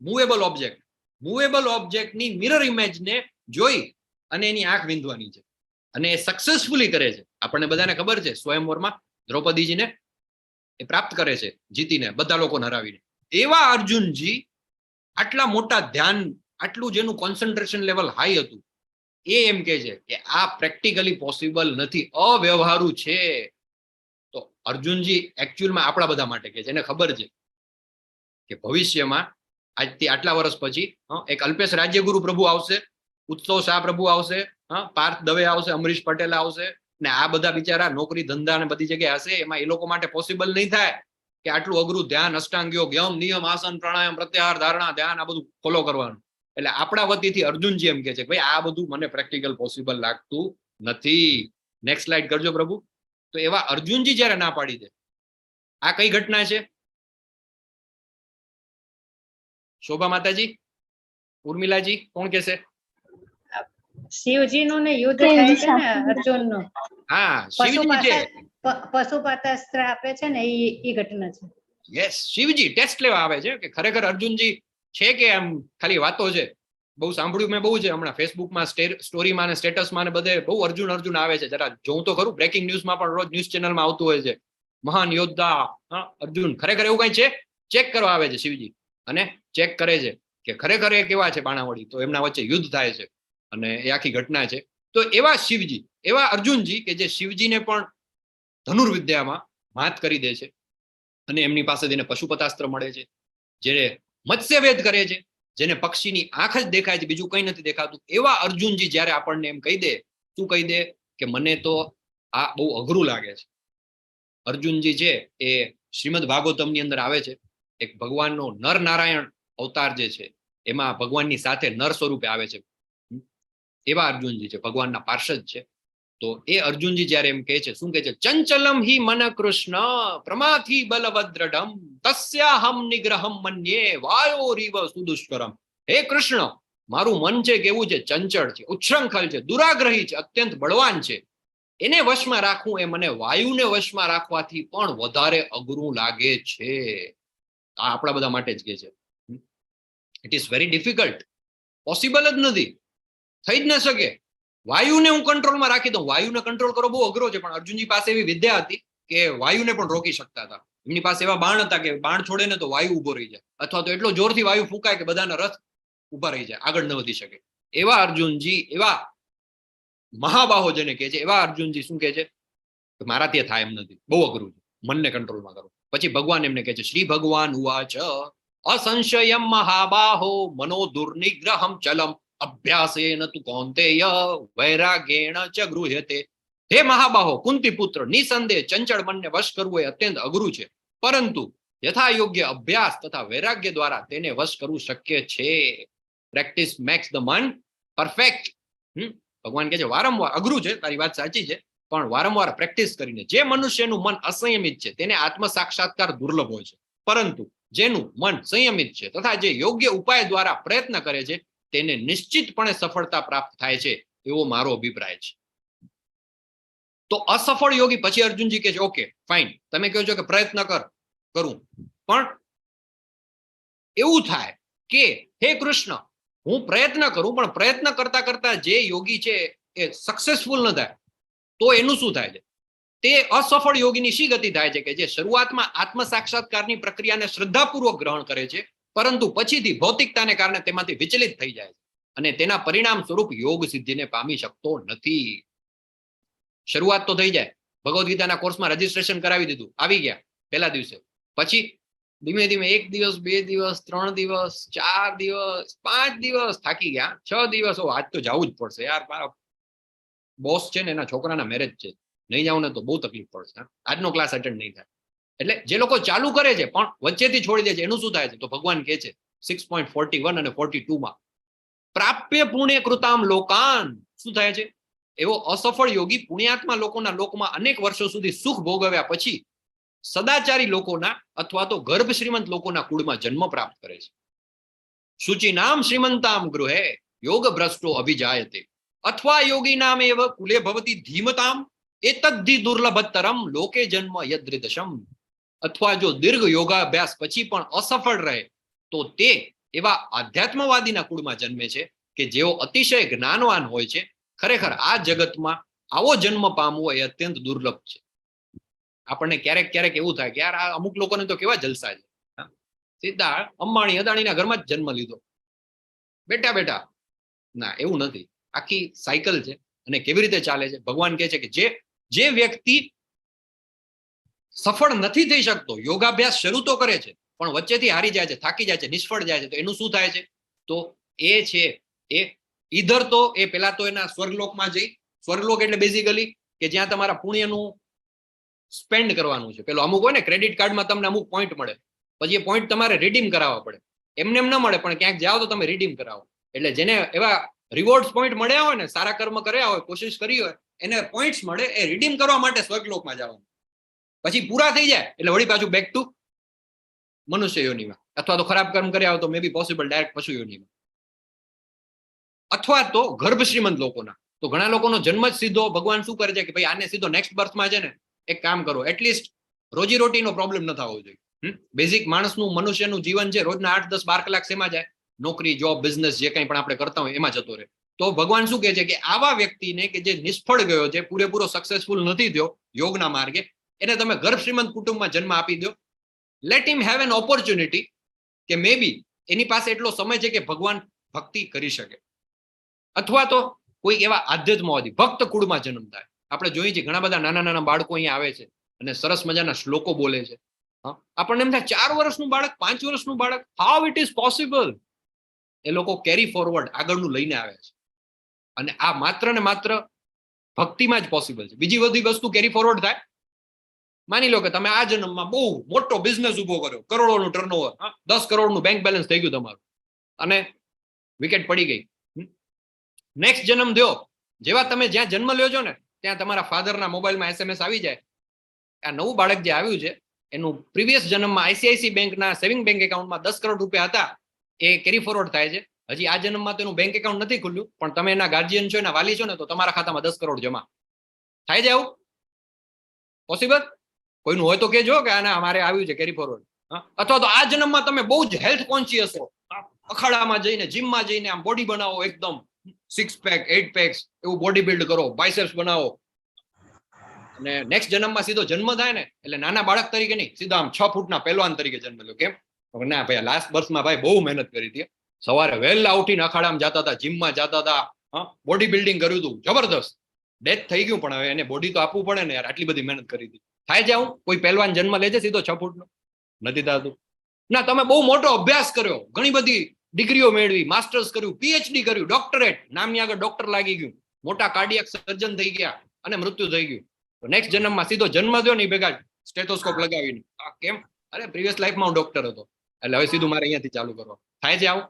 Movable object. મૂવેબલ ઓબ્જેક્ટની મિરર ઇમેજને જોઈ અને એની આંખ વીંધવાની છે. અને એ સક્સેસફુલી કરે છે. આપણને બધાને ખબર છે સ્વયંવરમાં દ્રૌપદીજીને એ પ્રાપ્ત કરે છે, જીતીને, બધા લોકોને હરાવીને. એવા અર્જુનજી આટલા મોટા ધ્યાન, આટલું જેનું કોન્સન્ટ્રેશન લેવલ હાઈ હતું, એ એમ કે છે કે આ પ્રેક્ટિકલી પોસિબલ નથી, અવ્યવહારુ છે. તો અર્જુનજી એકચ્યુઅલમાં આપણા બધા માટે કે છે, એને ખબર છે કે ભવિષ્યમાં આજથી આટલા વર્ષ પછી એક અલ્પેશ રાજ્યગુરુ પ્રભુ આવશે, ઉત્સવ શાહ પ્રભુ આવશે, પાર્થ દવે આવશે, અમરીશ પટેલ આવશે, ને આ બધા બિચારા નોકરી ધંધા ને બધી જગ્યાએ હશે. એમાં એ લોકો માટે પોસિબલ નહીં થાય કે આટલું અઘરું ધ્યાન, અષ્ટાંગ યોગ, યમ નિયમ, આસન, પ્રાણાયામ, પ્રત્યાહાર, ધારણા, ધ્યાન, આ બધું ફોલો કરવાનું. એટલે આપણા વતીથી અર્જુનજી એમ કે છે ભાઈ આ બધું મને પ્રેક્ટિકલ પોસિબલ લાગતું નથી. નેક્સ્ટ સ્લાઇડ કરજો પ્રભુ. તો એવા અર્જુનજી જયારે ના પાડી દે, આ કઈ ઘટના છે? શોભા માતાજી, ઉર્મિલાજી, કોણ કહેશે? શિવજીનું ને યુદ્ધ થાય છે ને અર્જુનનું. હા, શિવજી છે. પશુપાતાસ્ત્ર આપે છે ને એ ઘટના છે. યસ, શિવજી ટેસ્ટ લેવા આવે છે કે ખરેખર અર્જુનજી છે કે આમ ખાલી વાતો છે. બહુ સાંભળ્યું મેં બહુ છે હમણાં ફેસબુકમાં સ્ટોરીમાં અને સ્ટેટસમાં ને બધે બહુ અર્જુન અર્જુન આવે છે. જરા જોઉં તો ખરું, બ્રેકિંગ ન્યૂઝમાં પણ રોજ ન્યૂઝ ચેનલમાં આવતું હોય છે, મહાન યોદ્ધા અર્જુન. ખરેખર એવું કઈ છે? ચેક કરવા આવે છે શિવજી અને ચેક કરે છે કે ખરેખર એ કેવા છે બાણાવળી. તો એમના વચ્ચે યુદ્ધ થાય છે અને એ આખી ઘટના છે. તો એવા શિવજી, એવા અર્જુનજી કે જે શિવજીને પણ ધનુર્વિદ્યામાં માત કરી દે છે અને એમની પાસેથી એને પશુપતાસ્ત્ર મળે છે, જે મત્સ્યવેદ કરે છે, જેને પક્ષીની આંખ જ દેખાય છે, બીજું કઈ નથી દેખાતું. એવા અર્જુનજી જ્યારે આપણને એમ કહી દે, શું કહી દે કે મને તો આ બહુ અઘરું લાગે છે. અર્જુનજી છે એ શ્રીમદ ભાગવતમની અંદર આવે છે, એક ભગવાનનો નર નારાયણ અવતાર જે છે એમાં ભગવાનની સાથે નર સ્વરૂપે આવે છે. એવા અર્જુનજી છે, ભગવાનના પાર્ષદ છે. તો એ અર્જુનજી જયારે એમ કહે છે, શું કહે છે? ચંચલમ હિ મન કૃષ્ણ પ્રમાથી બલવદ્રઢમ તસ્યાહમ નિગ્રહમ મન્યે વાયોરીવ સુદુષ્કરમ. હે કૃષ્ણ, મારું મન છે કેવું છે? ચંચળ છે, ઉચ્છૃંખલ છે, દુરાગ્રહી છે, અત્યંત બળવાન છે. એને વશમાં રાખવું એ મને વાયુને વશમાં રાખવાથી પણ વધારે અઘરું લાગે છે. આ આપણા બધા માટે જ કે છે. It is very difficult, possible જ નથી, થઈ જ ન શકે. વાયુને હું કંટ્રોલમાં રાખી દઉં. વાયુને કંટ્રોલ કરવો બહુ અઘરો છે, પણ અર્જુનજી પાસે એવી વિદ્યા હતી કે વાયુને પણ રોકી શકતા હતા. એમની પાસે એવા બાણ હતા કે બાણ છોડે ને તો વાયુ ઉભો રહી જાય, અથવા તો એટલો જોરથી વાયુ ફૂંકાય કે બધાના રથ ઉભા રહી જાય, આગળ ન વધી શકે. એવા અર્જુનજી, એવા મહાબાહો જેને કહે છે, એવા અર્જુનજી શું કહે છે? મારાથી થાય એમ નથી, બહુ અઘરું છે, મનને કંટ્રોલમાં કરો. પછી ભગવાન એમને કહે છે, શ્રી ભગવાન ઉવાચ અસંશયમ મહાબાહો મનો દુર્નિગ્રહમ ચલમ અભ્યાસેન તુ કૌંતેય વૈરાગેણ ચ ગૃહ્યતે. હે મહાબાહો, કુંતી પુત્ર, નિસંદેહ ચંચળ મનને વશ કરવું એ અત્યંત અઘરું છે, પરંતુ યથા યોગ્ય અભ્યાસ તથા વૈરાગ્ય દ્વારા તેને વશ કરવું શક્ય છે. પ્રેક્ટિસ મેક્સ ધ મન પરફેક્ટ. ભગવાન કહે છે વારંવાર, અઘરું છે, તારી વાત સાચી છે, પણ વારંવાર પ્રેક્ટિસ કરીને જે મનુષ્યનું મન અસંયમિત છે તેને આત્મ સાક્ષાત્કાર દુર્લભ હોય છે, પરંતુ જેનું મન સંયમિત છે તથા જે યોગ્ય ઉપાય દ્વારા પ્રયત્ન કરે છે તેને નિશ્ચિતપણે સફળતા પ્રાપ્ત થાય છે, એવો મારો અભિપ્રાય છે. તો અસફળ યોગી, પછી અર્જુનજી કહે છે ઓકે ફાઇન, તમે કહો છો કે પ્રયત્ન કરું, પણ એવું થાય કે હે કૃષ્ણ, હું પ્રયત્ન કરું, પણ પ્રયત્ન કરતા કરતા જે યોગી છે એ સક્સેસફુલ ન થાય, તો એનું શું થાય છે? તે અસફળ યોગીની શી ગતિ થાય છે કે જે શરૂઆતમાં આત્મ સાક્ષાત્કારની પ્રક્રિયાને શ્રદ્ધાપૂર્વક ગ્રહણ કરે છે, પરંતુ પછીથી ભૌતિકતાને કારણે તેમાંથી વિચલિત થઈ જાય છે અને તેના પરિણામ સ્વરૂપ યોગ સિદ્ધિને પામી શકતો નથી. શરૂઆત તો થઈ જાય, ભગવદ ગીતાના કોર્સમાં રજીસ્ટ્રેશન કરાવી દીધું, આવી ગયા પહેલા દિવસે, પછી ધીમે ધીમે 1 દિવસ 2 દિવસ 3 દિવસ 4 દિવસ 5 દિવસ થાકી ગયા, 6 દિવસ, આજ તો જવું જ પડશે યાર, મારા બોસ છે ને એના છોકરાના મેરેજ છે, નહીં જાઉં ને તો બહુ તકલીફ પડશે, આજનો ક્લાસ અટેન્ડ નહીં થાય. એટલે જે લોકો ચાલુ કરે છે પણ વચ્ચેથી છોડી દે છે, એનું શું થાય છે? તો ભગવાન કહે છે 6.41 અને 42 માં, પ્રાપ્ય પુણ્ય કૃતામ લોકાન. શું થાય છે? એવો અસફળ યોગી પુણ્યાત્મા લોકોના લોકમાં અનેક વર્ષો સુધી સુખ ભોગવ્યા પછી સદાચારી લોકોના અથવા તો ગર્ભ શ્રીમંત લોકોના કુળમાં જન્મ પ્રાપ્ત કરે છે. શુચિ નામ શ્રીમંતામ ગૃહે યોગ ભ્રષ્ટો અભિજાયતે અથવા યોગી નામ એવ કુલે ભવતી ધીમતામ એતદ્ધિ દુર્લભતરમ લોકે જન્મ યદ્રિદશમ. અથવા જો દીર્ઘ યોગાભ્યાસ પછી પણ અસફળ રહે તો તે એવા આધ્યાત્મવાદીના કુળમાં જન્મે છે કે જેઓ અતિશય જ્ઞાનવાન હોય છે. ખરેખર આ જગતમાં આવો જન્મ પામવો એ અત્યંત દુર્લભ છે. આપણને ક્યારેક ક્યારેક એવું થાય કે યાર આ અમુક લોકોને તો કેવા જલસા છે, સીધા અંબાણી અદાણીના ઘરમાં જ જન્મ લીધો, બેઠા બેઠા. ના, એવું નથી, આખી સાયકલ છે. અને કેવી રીતે ચાલે છે? ભગવાન કહે છે કે જે વ્યક્તિ સફળ નથી થઈ શકતો, યોગાભ્યાસ શરૂ તો કરે છે પણ વચ્ચેથી હારી જાય છે, થાકી જાય છે, નિષ્ફળ જાય છે, તો એનું શું થાય છે? તો એ છે એ ઈધર તો એ પેલા તો એના સ્વર્ગલોકમાં જઈ, સ્વર્ગલોક એટલે બેઝિકલી કે જ્યાં તમારા પુણ્યનું સ્પેન્ડ કરવાનું છે. પેલો અમુક હોય ને ક્રેડિટ કાર્ડમાં તમને અમુક પોઈન્ટ મળે, પછી એ પોઈન્ટ તમારે રિડીમ કરાવવા પડે, એમને એમ ન મળે પણ ક્યાંક જાઓ તો તમે રિડીમ કરાવો. એટલે જેને એવા રિવોર્ડ પોઈન્ટ મળ્યા હોય ને, સારા કર્મ કર્યા હોય, કોશિશ કરી હોય, એને પોઈન્ટ્સ મળે, એ રિડીમ કરવા માટે સ્વર્ગલોકમાં જવાનું. પછી પૂરા થઈ જાય એટલે વળી પાછું બેક ટુ મનુષ્ય યોનિમાં, અથવા તો ખરાબ કર્મ કર્યા હોય તો મે બી પોસિબલ ડાયરેક્ટ પશુ યોનિમાં, અથવા તો ગર્ભ શ્રીમંત લોકોના. તો ઘણા લોકોનો જન્મ જ સીધો, ભગવાન શું કરે છે કે ભાઈ આને સીધો નેક્સ્ટ બર્થમાં છે ને એક કામ કરો, એટલીસ્ટ રોજીરોટીનો પ્રોબ્લેમ ન થવો જોઈએ. બેઝિક માણસનું, મનુષ્યનું જીવન છે રોજના 8, 10, 12 કલાક શેમાં જાય? નોકરી, જોબ, બિઝનેસ જે કંઈ પણ આપણે કરતા હોય એમાં જતો રહે. તો ભગવાન શું કહે છે કે આવા વ્યક્તિને કે જે નિષ્ફળ ગયો છે, પૂરેપૂરો સક્સેસફુલ નથી થયો યોગના માર્ગે, એને તમે ગર્ભ શ્રીમંત કુટુંબમાં જન્મ આપી દો. Late him have an opportunity કે મે બી એની પાસે એટલો સમય છે કે ભગવાન ભક્તિ કરી શકે, અથવા તો કોઈ એવા આધ્યાત્મવાદી ભક્ત કુળમાં જન્મ થાય. આપણે જોઈએ છીએ ઘણા બધા નાના નાના બાળકો અહીંયા આવે છે અને સરસ મજાના શ્લોકો બોલે છે. આપણને એમ થાય 4 વર્ષનું બાળક, 5 વર્ષનું બાળક, હાઉ ઇટ ઇઝ પોસિબલ? એ લોકો કેરી ફોરવર્ડ આગળનું લઈને આવે છે, અને આ માત્ર ને માત્ર ભક્તિમાં જ પોસિબલ છે. બીજી બધી વસ્તુ કેરી ફોરવર્ડ થાય. માની લો કે તમે આ જન્મમાં બહુ મોટો બિઝનેસ ઉભો કર્યો, કરોડોનું ટર્નઓવર, 10 કરોડનું બેંક બેલેન્સ થઈ ગયું તમારું, અને વિકેટ પડી ગઈ. નેક્સ્ટ જન્મ થયો, જેવા તમે જ્યાં જન્મ લ્યો છો ને ત્યાં તમારા ફાધરના મોબાઈલમાં SMS આવી જાય, આ નવું બાળક જે આવ્યું છે એનું પ્રીવિયસ જન્મમાં આઈસીઆઈસી બેંકના સેવિંગ બેંક એકાઉન્ટમાં 10 કરોડ રૂપિયા હતા, એ કેરી ફોરવર્ડ થાય છે. હજી આ જન્મમાં તો એનું બેંક એકાઉન્ટ નથી ખુલ્યું, પણ તમે એના ગાર્જિયન છો, એના વાલી છો ને, તો તમારા ખાતામાં 10 કરોડ જમા થાય છે. આવું પોસિબલ? કોઈનું હોય તો કેજો કે આના અમારે આવ્યું છે કેરી ફોરવર્ડ. અથવા તો આ જન્મમાં તમે બહુ જ હેલ્થ કોન્શિયસ હો, અખાડામાં જઈને, જીમમાં જઈને આમ બોડી બનાવો, એકદમ 6 પેક 8 પેક્સ એવું બોડી બિલ્ડ કરો, બાયસેપ્સ બનાવો, અને નેક્સ્ટ જન્મમાં સીધો જન્મ થાય ને એટલે નાના બાળક તરીકે નહીં, સીધા આમ 6 ફૂટના પહેલવાન તરીકે જન્મ લો. કેમ? ના ભાઈ, લાસ્ટ બર્થમાં ભાઈ બહુ મહેનત કરી હતી, સવારે વહેલા ઉઠીને અખાડામાં જતા હતા, જીમમાં જતા હતા, બોડી બિલ્ડિંગ કર્યું હતું, જબરદસ્ત. ડેથ થઈ ગયું, પણ હવે એને બોડી તો આપવું પડે ને યાર, આટલી બધી મહેનત કરી હતી. થાય છે આવું? કોઈ પહેલવાન જન્મ લે છે સીધો 6 ફૂટનો? નથી થતું. ના, તમે બહુ મોટો અભ્યાસ કર્યો, ઘણી બધી ડિગ્રીઓ મેળવી, માસ્ટર્સ કર્યું, પીએચડી કર્યું, ડોક્ટરેટ, નામની આગળ ડોક્ટર લાગી ગયું, મોટા કાર્ડિયક સર્જન થઈ ગયા અને મૃત્યુ થઈ ગયું. નેક્સ્ટ જન્મમાં સીધો જન્મ થયો ને ભેગા સ્ટેથોસ્કોપ લગાવીને, કેમ? અરે પ્રીવિયસ લાઈફમાં હું ડોક્ટર હતો, એટલે હવે સીધું મારે અહીંયાથી ચાલુ કરવા. થાય છે આવું?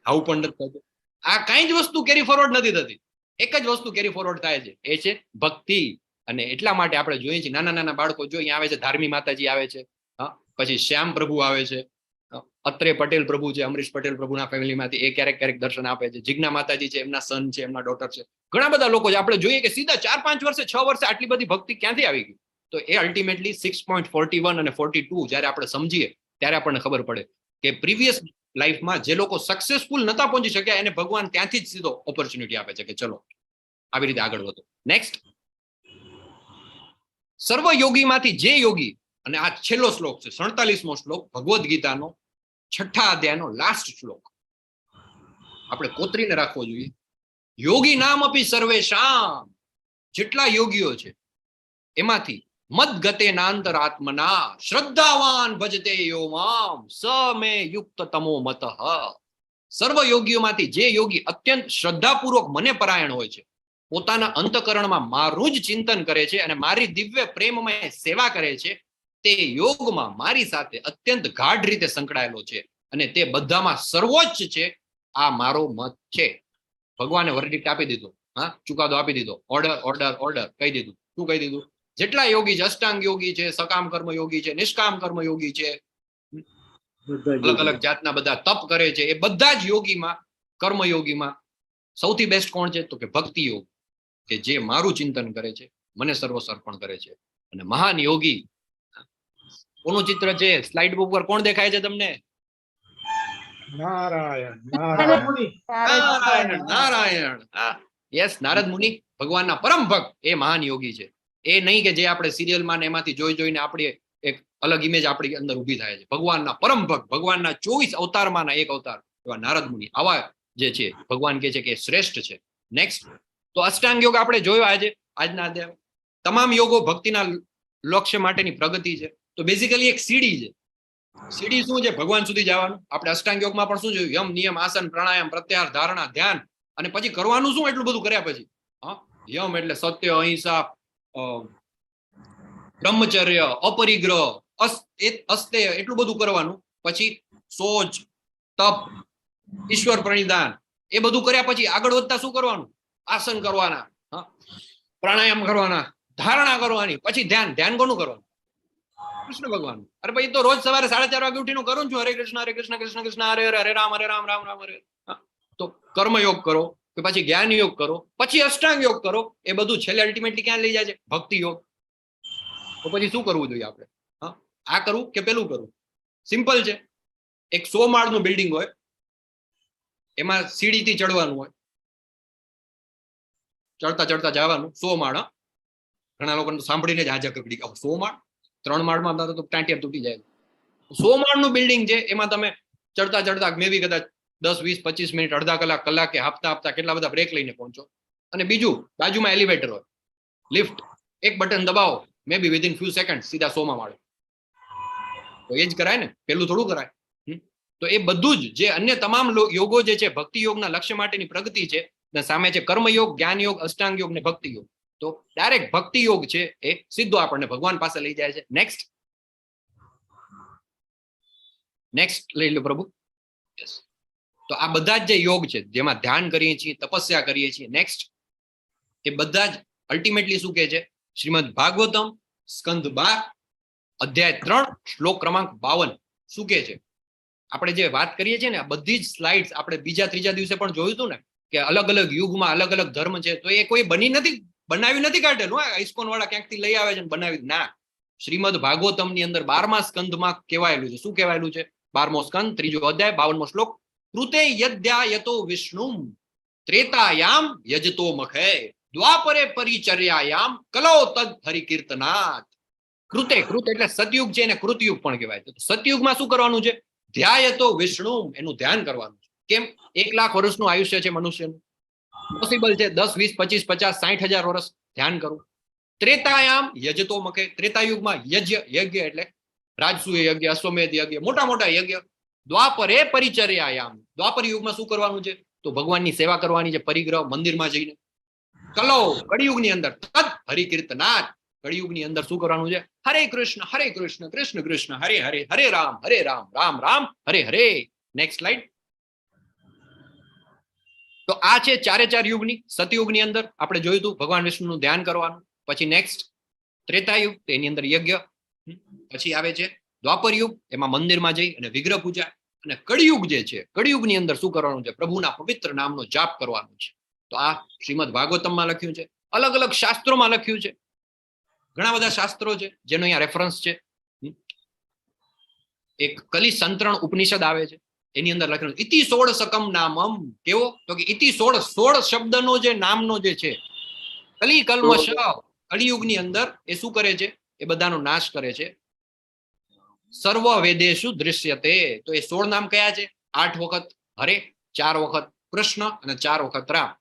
આવું પણ નથી થતું. આ કઈ જ વસ્તુ કેરી ફોરવર્ડ નથી થતી. એક જ વસ્તુ કેરી ફોરવર્ડ થાય છે, એ છે ભક્તિ. અને એટલા માટે આપણે જોઈએ છીએ નાના નાના બાળકો જો અહીંયા આવે છે, ધાર્મી માતાજી આવે છે, પછી શ્યામ પ્રભુ આવે છે, અત્રે પટેલ પ્રભુ છે, અમરીશ પટેલ પ્રભુના ફેમિલીમાંથી, એ ક્યારેક ક્યારેક દર્શન આપે છે, જિજ્ઞા માતાજી છે, એમના સન છે, એમના ડોટર છે, ઘણા બધા લોકો છે. આપણે જોઈએ કે સીધા 4-5 વર્ષે 6 વર્ષે આટલી બધી ભક્તિ ક્યાંથી આવી ગઈ? તો એ અલ્ટિમેટલી 6.41 અને 42 જ્યારે આપણે સમજીએ ત્યારે આપણને ખબર પડે કે પ્રીવિયસ લાઈફમાં જે લોકો સક્સેસફુલ નતા પહોંચી શક્યા એને ભગવાન ત્યાંથી જ સીધો ઓપોર્ચ્યુનિટી આપે છે કે ચલો આવી રીતે આગળ વધો. નેક્સ્ટ, સર્વ યોગીમાંથી જે યોગી, અને આ છેલ્લો શ્લોક છે, 47મો શ્લોક, ભગવદ્ ગીતાનો 6ઠા અધ્યાયનો લાસ્ટ શ્લોક. આપણે કોતરીને રાખવો જોઈએ. યોગી નામ અપી સર્વેશામ, જેટલા યોગીઓ છે એમાંથી મદ ગતે નાંતરાત્મના શ્રદ્ધાવાન ભજતે યો મામ સ મે યુક્ત તમો મતઃ. સર્વ યોગીઓમાંથી જે યોગી અત્યંત શ્રદ્ધાપૂર્વક મને પરાયણ હોય છે, પોતાના અંતકરણમાં મારું જ ચિંતન કરે છે અને મારી દિવ્ય પ્રેમમય સેવા કરે છે, તે યોગમાં મારી સાથે અત્યંત ગાઢ રીતે સંકળાયેલો છે અને તે બધામાં સર્વોચ્ચ છે. આ મારો મત છે. ભગવાને વર્ડિક્ટ આપી દીધો, ચુકાદો આપી દીધો, ઓર્ડર ઓર્ડર ઓર્ડર કહી દીધું. શું કહી દીધું? જેટલા યોગી છે, અષ્ટાંગ યોગી છે, સકામ કર્મ યોગી છે, નિષ્કામ કર્મ યોગી છે, અલગ અલગ જાતના બધા તપ કરે છે, એ બધા જ યોગીમાં, કર્મયોગીમાં સૌથી બેસ્ટ કોણ છે? તો કે ભક્તિ યોગ, કે જે મારું ચિંતન કરે છે, મને સર્વસ્વ અર્પણ કરે છે. અને મહાન યોગી, કોનું ચિત્ર છે સ્લાઇડ ઉપર? કોણ દેખાય છે તમને? નારાયણ નારાયણ નારાયણ. યસ, નારદ મુનિ ભગવાનના પરમ ભક્ત, એ મહાન યોગી છે. એ નહીં કે જે આપણે સિરિયલમાં એમાંથી જોઈ જોઈને આપણી એક અલગ ઇમેજ આપણી અંદર ઊભી થાય છે. ભગવાનના પરમ ભક્ત, ભગવાનના 24 અવતારમાંના એક અવતાર એવા નારદ મુનિ, આવા જે છે ભગવાન કહે છે કે શ્રેષ્ઠ છે. નેક્સ્ટ, તો અષ્ટાંગ યોગ આપણે જોયો આજે, આજના અધ્યાય. તમામ યોગો ભક્તિના લક્ષ્ય માટેની પ્રગતિ છે. તો બેઝિકલી એક સીડી છે. સીડી શું છે? ભગવાન સુધી જવાનું. આપણે અષ્ટાંગ યોગમાં પણ શું જોયું? યમ, નિયમ, આસન, પ્રાણાયામ, પ્રત્યાહાર, ધારણા, ધ્યાન, અને પછી કરવાનું શું? એટલું બધું કર્યા પછી યમ એટલે સત્ય, અહિંસા, બ્રહ્મચર્ય, અપરિગ્રહ, અસ્તેય, એટલું બધું કરવાનું. પછી સોચ, તપ, ઈશ્વર પ્રણિધાન, એ બધું કર્યા પછી આગળ વધતા શું કરવાનું? આસન કરવાના, પ્રાણાયામ કરવાના, ધારણા કરવાની, પછી ધ્યાન. ધ્યાન કોનું કરવાનું? કૃષ્ણ ભગવાન. અરે ભાઈ, તો રોજ સવારે 4:30 વાગે ઉઠીને કરું છું, હરે કૃષ્ણ કૃષ્ણ કૃષ્ણ હરે હરે, હરે રામ રામ રામ હરે. તો કર્મયોગ કરો, કે પછી જ્ઞાન યોગ કરો, પછી અષ્ટાંગ યોગ કરો. એ બધું છેલ્લે અલ્ટિમેટલી ક્યાં લઈ જાય છે? ભક્તિ યોગ. તો પછી શું કરવું જોઈએ આપણે? આ કરવું કે પેલું કરવું? સિમ્પલ છે. એક 100 માળનું બિલ્ડિંગ હોય, એમાં સીડીથી ચડવાનું હોય, ચડતા ચડતા જવાનું 100 માળ. ઘણા લોકોને સાંભળીને જ હાજર કકડી 100 માળ, 3 માળમાં તો ટાંટિયા તૂટી જાય. 100 માળનું બિલ્ડિંગ છે, એમાં તમે ચડતા ચડતા મે બી કદાચ 10, 20, 25 મિનિટ, અડધા કલાક, કલાકે હાફતા હાફતા કેટલા બધા બ્રેક લઈને પહોંચો. અને બીજું બાજુમાં એલિવેટર હોય, લિફ્ટ, એક બટન દબાવો, મે બી વિધિન ફ્યુ સેકન્ડ સીધા 100માં માળે. તો એ જ કરાય ને, પેલું થોડું કરાય. તો એ બધું જ જે અન્ય તમામ યોગો જે છે ભક્તિ યોગના લક્ષ્ય માટેની પ્રગતિ છે, સામે છે કર્મયોગ, જ્ઞાન યોગ, અષ્ટાંગ યોગ ને ભક્તિ યોગ. તો ડાયરેક્ટ ભક્તિ યોગ છે એ સીધો આપણને ભગવાન પાસે લઈ જાય છે. નેક્સ્ટ લઈ લો પ્રભુ. તો આ બધા જ જે યોગ છે જેમાં ધ્યાન કરીએ છીએ, તપસ્યા કરીએ છીએ, નેક્સ્ટ એ બધા જ અલ્ટિમેટલી શું કહે છે? શ્રીમદ ભાગવતમ સ્કંદ 12 અધ્યાય 3 શ્લોક ક્રમાંક 52 શું કહે છે? આપણે જે વાત કરીએ છીએ ને આ બધી જ સ્લાઇડ્સ આપણે બીજા ત્રીજા દિવસે પણ જોયું હતું ને કે અલગ અલગ યુગમાં અલગ અલગ ધર્મ છે, તો એ કોઈ બનાવી નથી કાઢેલું. ISKCON વાળા ક્યાંકથી લઈ આવે છે બનાવી, ના. શ્રીમદ ભાગવતમ ની અંદર 12મા સ્કંદમાં કહેવાયેલું છે. શું કહેવાયેલું છે? 12મો સ્કંદ 3જો અધ્યાય 52મો શ્લોક. કૃતે યદ્યાયતો વિષ્ણુમ ત્રેતાયામ યજતો મખે દ્વાપરે પરિચર્યાયામ કલો તદ હરિકીર્તનાથ. કૃત એટલે સતયુગ છે, એને કૃતયુગ પણ કહેવાય છે. સતયુગમાં શું કરવાનું છે? ધ્યાયતો વિષ્ણુ, એનું ધ્યાન કરવાનું છે. કેમ? 1 લાખ વર્ષનું આયુષ્ય છે મનુષ્યનું. પોસિબલ છે 10, 20, 25, 50, 60,000 વર્ષ ધ્યાન કરવું. ત્રેતાયામ યજતો મખે, ત્રેતાયુગમાં યજ્ઞ એટલે રાજસૂય યજ્ઞ, અશ્વમેધ યજ્ઞ, મોટા મોટા યજ્ઞ. દ્વાપરે પરિચર્યાયામ, દ્વાપર યુગમાં શું કરવાનું છે? તો ભગવાનની સેવા કરવાની છે, પરિગ્રહ, મંદિરમાં જઈને. કલો કળિયુગની અંદર તદ હરિકીર્તનાથ, કળિયુગની અંદર શું કરવાનું છે? હરે કૃષ્ણ કૃષ્ણ કૃષ્ણ હરે હરે, હરે રામ રામ રામ હરે હરે. Next slide. તો આ છે 4 યુગની. સતયુગની અંદર આપણે જોયું હતું ભગવાન વિષ્ણુનું ધ્યાન કરવાનું. પછી નેક્સ્ટ ત્રેતાયુગ, એની અંદર યજ્ઞ. પછી આવે છે દ્વાપર યુગ, એમાં મંદિરમાં જઈ અને વિગ્રહ પૂજા. અને કળિયુગ જે છે, કળિયુગની અંદર શું કરવાનું છે? પ્રભુના પવિત્ર નામનો જાપ કરવાનો છે. તો આ શ્રીમદ ભાગવતમમાં લખ્યું છે, અલગ અલગ શાસ્ત્રોમાં લખ્યું છે. ઘણા બધા શાસ્ત્રો છે જેનો અહીંયા રેફરન્સ છે. એક કલી સંતરણ ઉપનિષદ આવે છે, એની અંદર લખેલું ઇતિ 16 નામમ. કેવો? તો કે ઇતિ 16 શબ્દનો જે નામનો જે છે કલી કલ્મશ, કળિયુગની અંદર એ શું કરે છે? એ બધાનો નાશ કરે છે. સર્વ વેદેશુ દૃશ્યતે. તો એ 16 નામ કયા છે? 8 વખત હરે, 4 વખત કૃષ્ણ અને 4 વખત રામ.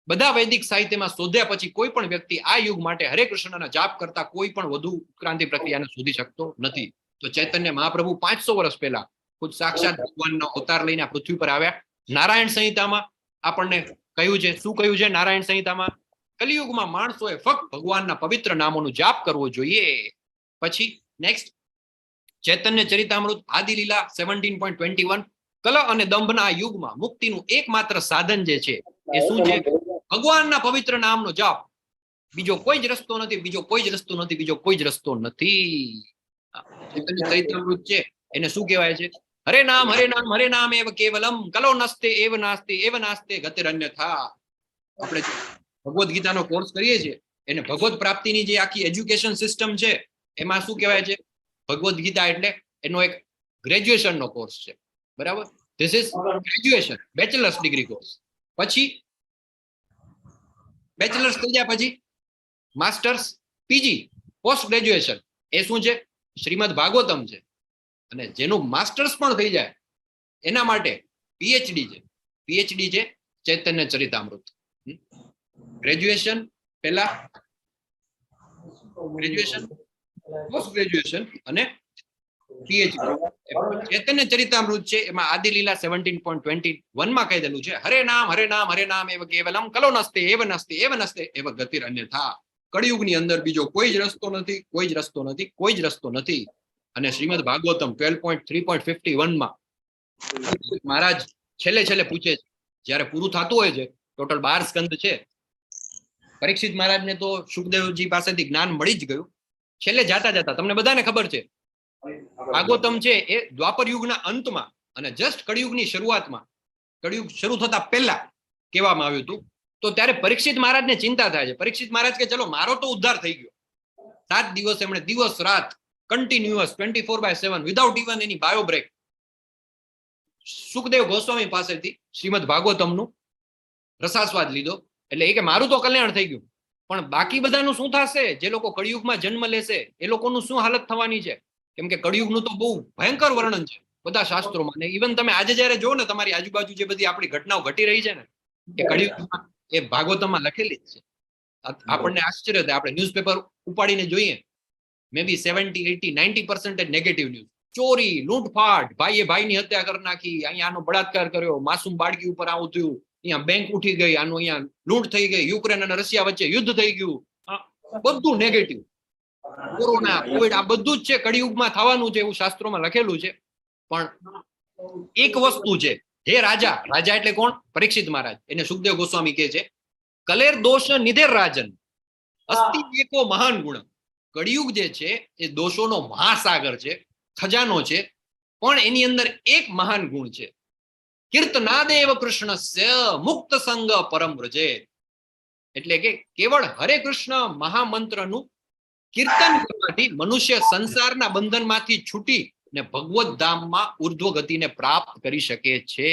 બધા વૈદિક સાહિત્યમાં શોધ્યા પછી કોઈ પણ વ્યક્તિ આ યુગ માટે હરે કૃષ્ણના જાપ કરતા કોઈ પણ વધુ ઉત્ક્રાંતિ પ્રક્રિયાને શોધી શકતો નથી. તો ચૈતન્ય મહાપ્રભુ 500 વર્ષ પહેલા ખુદ સાક્ષાત ભગવાનનો અવતાર લઈને પૃથ્વી પર આવ્યા. નારાયણ સંહિતામાં આપણને કહ્યું છે, શું કહ્યું છે નારાયણ સંહિતામાં? કલિયુગમાં માણસોએ ફક્ત ભગવાનના પવિત્ર નામોનું જાપ કરવો જોઈએ. પછી નેક્સ્ટ ચૈતન્ય ચરિતામૃત આદિ લીલા 17.21. કલ અને દંભના યુગમાં મુક્તિનું એકમાત્ર સાધન જે છે એ શું છે? ભગવાનના પવિત્ર નામનો જાપ. બીજો કોઈ જ રસ્તો નથી, બીજો કોઈ જ રસ્તો નથી, બીજો કોઈ જ રસ્તો નથી. ચૈતન્ય ચરિતામૃત છે એને શું કહેવાય છે? હરે નામ હરે નામ એવ કેવલમ કલો નસ્તે એવ નાસ્તે ગતિરન્યથા. આપણે ભગવદ ગીતાનો કોર્સ કરીએ છીએ, એને ભગવદ પ્રાપ્તિની જે આખી એજ્યુકેશન સિસ્ટમ છે એમાં શું કહેવાય છે? ભગવદ ગીતા એટલે એનો એક ગ્રેજ્યુએશનનો કોર્સ છે, બરાબર? This is graduation, bachelors degree course. પછી બેચલર્સ થઈ જાય પછી માસ્ટર્સ, પીજી, પોસ્ટ ગ્રેજ્યુએશન. એ શું છે? શ્રીમદ ભાગવતમ છે. અને જેનું માસ્ટર્સ પણ થઈ જાય એના માટે પીએચડી છે. પીએચડી છે ચૈતન્ય ચરિતામૃત. ગ્રેજ્યુએશન પહેલા, ગ્રેજ્યુએશન, પોસ્ટ ગ્રેજ્યુએશન અને પીએચડી. ચૈતન્ય ચરિતામૃત છે એમાં આદિ લીલા 17.21 કહી દેલું છે હરે નામ એવ કેવલમ કલો નસ્તે એવ ગતિર અન્યથા. કળિયુગની અંદર બીજો કોઈ જ રસ્તો નથી, કોઈ જ રસ્તો નથી, કોઈ જ રસ્તો નથી. અને શ્રીમદ ભાગવતમ 12.3.51 મહારાજ છેલ્લે પૂછે છે, જયારે પૂરું થતું હોય છે, ટોટલ 12 સ્કંદ છે. પરીક્ષિત મહારાજને તો સુખદેવજી પાસેથી જ્ઞાન મળી જ ગયું. છેલ્લે જાતા તમને બધાને ખબર છે ભાગવતમ છે એ દ્વાપર યુગના અંતમાં અને જસ્ટ કળિયુગની શરૂઆતમાં, કળિયુગ શરૂ થતા પહેલા કહેવામાં આવ્યું હતું. તો ત્યારે પરીક્ષિત મહારાજને ચિંતા થાય છે. પરીક્ષિત મહારાજ કે ચલો મારો તો ઉદ્ધાર થઈ ગયો. 7 દિવસ એમણે દિવસ રાત કન્ટિન્યુઅસ 24/7 વિધાઉટ ઇવન એની બાયો બ્રેક સુખદેવ ગોસ્વામી પાસેથી શ્રીમદ ભાગવતમનું રસાસ્વાદ લીધો, એટલે એ કે મારું તો કલ્યાણ થઈ ગયું, પણ બાકી બધાનું શું થશે? જે લોકો કળિયુગમાં જન્મ લેશે એ લોકોનું શું હાલત થવાની છે? કેમ કે કળિયુગનું તો બહુ ભયંકર વર્ણન છે બધા શાસ્ત્રોમાં, ને ઇવન તમે આજે જયારે જો ને તમારી આજુબાજુ જે બધી આપણી ઘટનાઓ ઘટી રહી છે ને, એ કળિયુગમાં એ ભાગવતમાં લખેલી જ છે. આપણને આશ્ચર્ય થાય, આપણે ન્યૂઝપેપર ઉપાડીને જોઈએ, મે બી 70-80-90% નેગેટિવ ન્યૂઝ. ચોરી, લૂંટફાટ, ભાઈએ ભાઈની હત્યા કરી નાખી, અહીંયા આનો બળાત્કાર કર્યો, માસૂમ બાળકી ઉપર આવું થયું, અહીંયા બેંક ઉઠી ગઈ, આનું અહીંયા લૂંટ થઈ ગઈ, યુક્રેન અને રશિયા વચ્ચે યુદ્ધ થઈ ગયું, બધું નેગેટિવ. કોરોના, કોવિડ, આ બધું જ છે કળિયુગમાં થવાનું છે એવું શાસ્ત્રોમાં લખેલું છે. પણ એક વસ્તુ છે, જે રાજા, રાજા એટલે કોણ? પરીક્ષિત મહારાજ, એને સુખદેવ ગોસ્વામી કહે છે, કલેર દોષ નિધેર રાજન અસ્તિ એકો મહાન ગુણ. કળિયુગ જે છે એ દોષોનો મહાસાગર છે, ખજાનો છે, પણ એની અંદર એક મહાન ગુણ છે, કીર્તનાદેવ કૃષ્ણસ્ય મુક્ત સંગ પરમ વ્રજે. એટલે કે કેવળ હરે કૃષ્ણ મહામંત્રનું કીર્તન કરવાથી મનુષ્ય સંસારના બંધનમાંથી છૂટી ને ભગવત ધામમાં ઉર્ધ્વ ગતિને પ્રાપ્ત કરી શકે છે.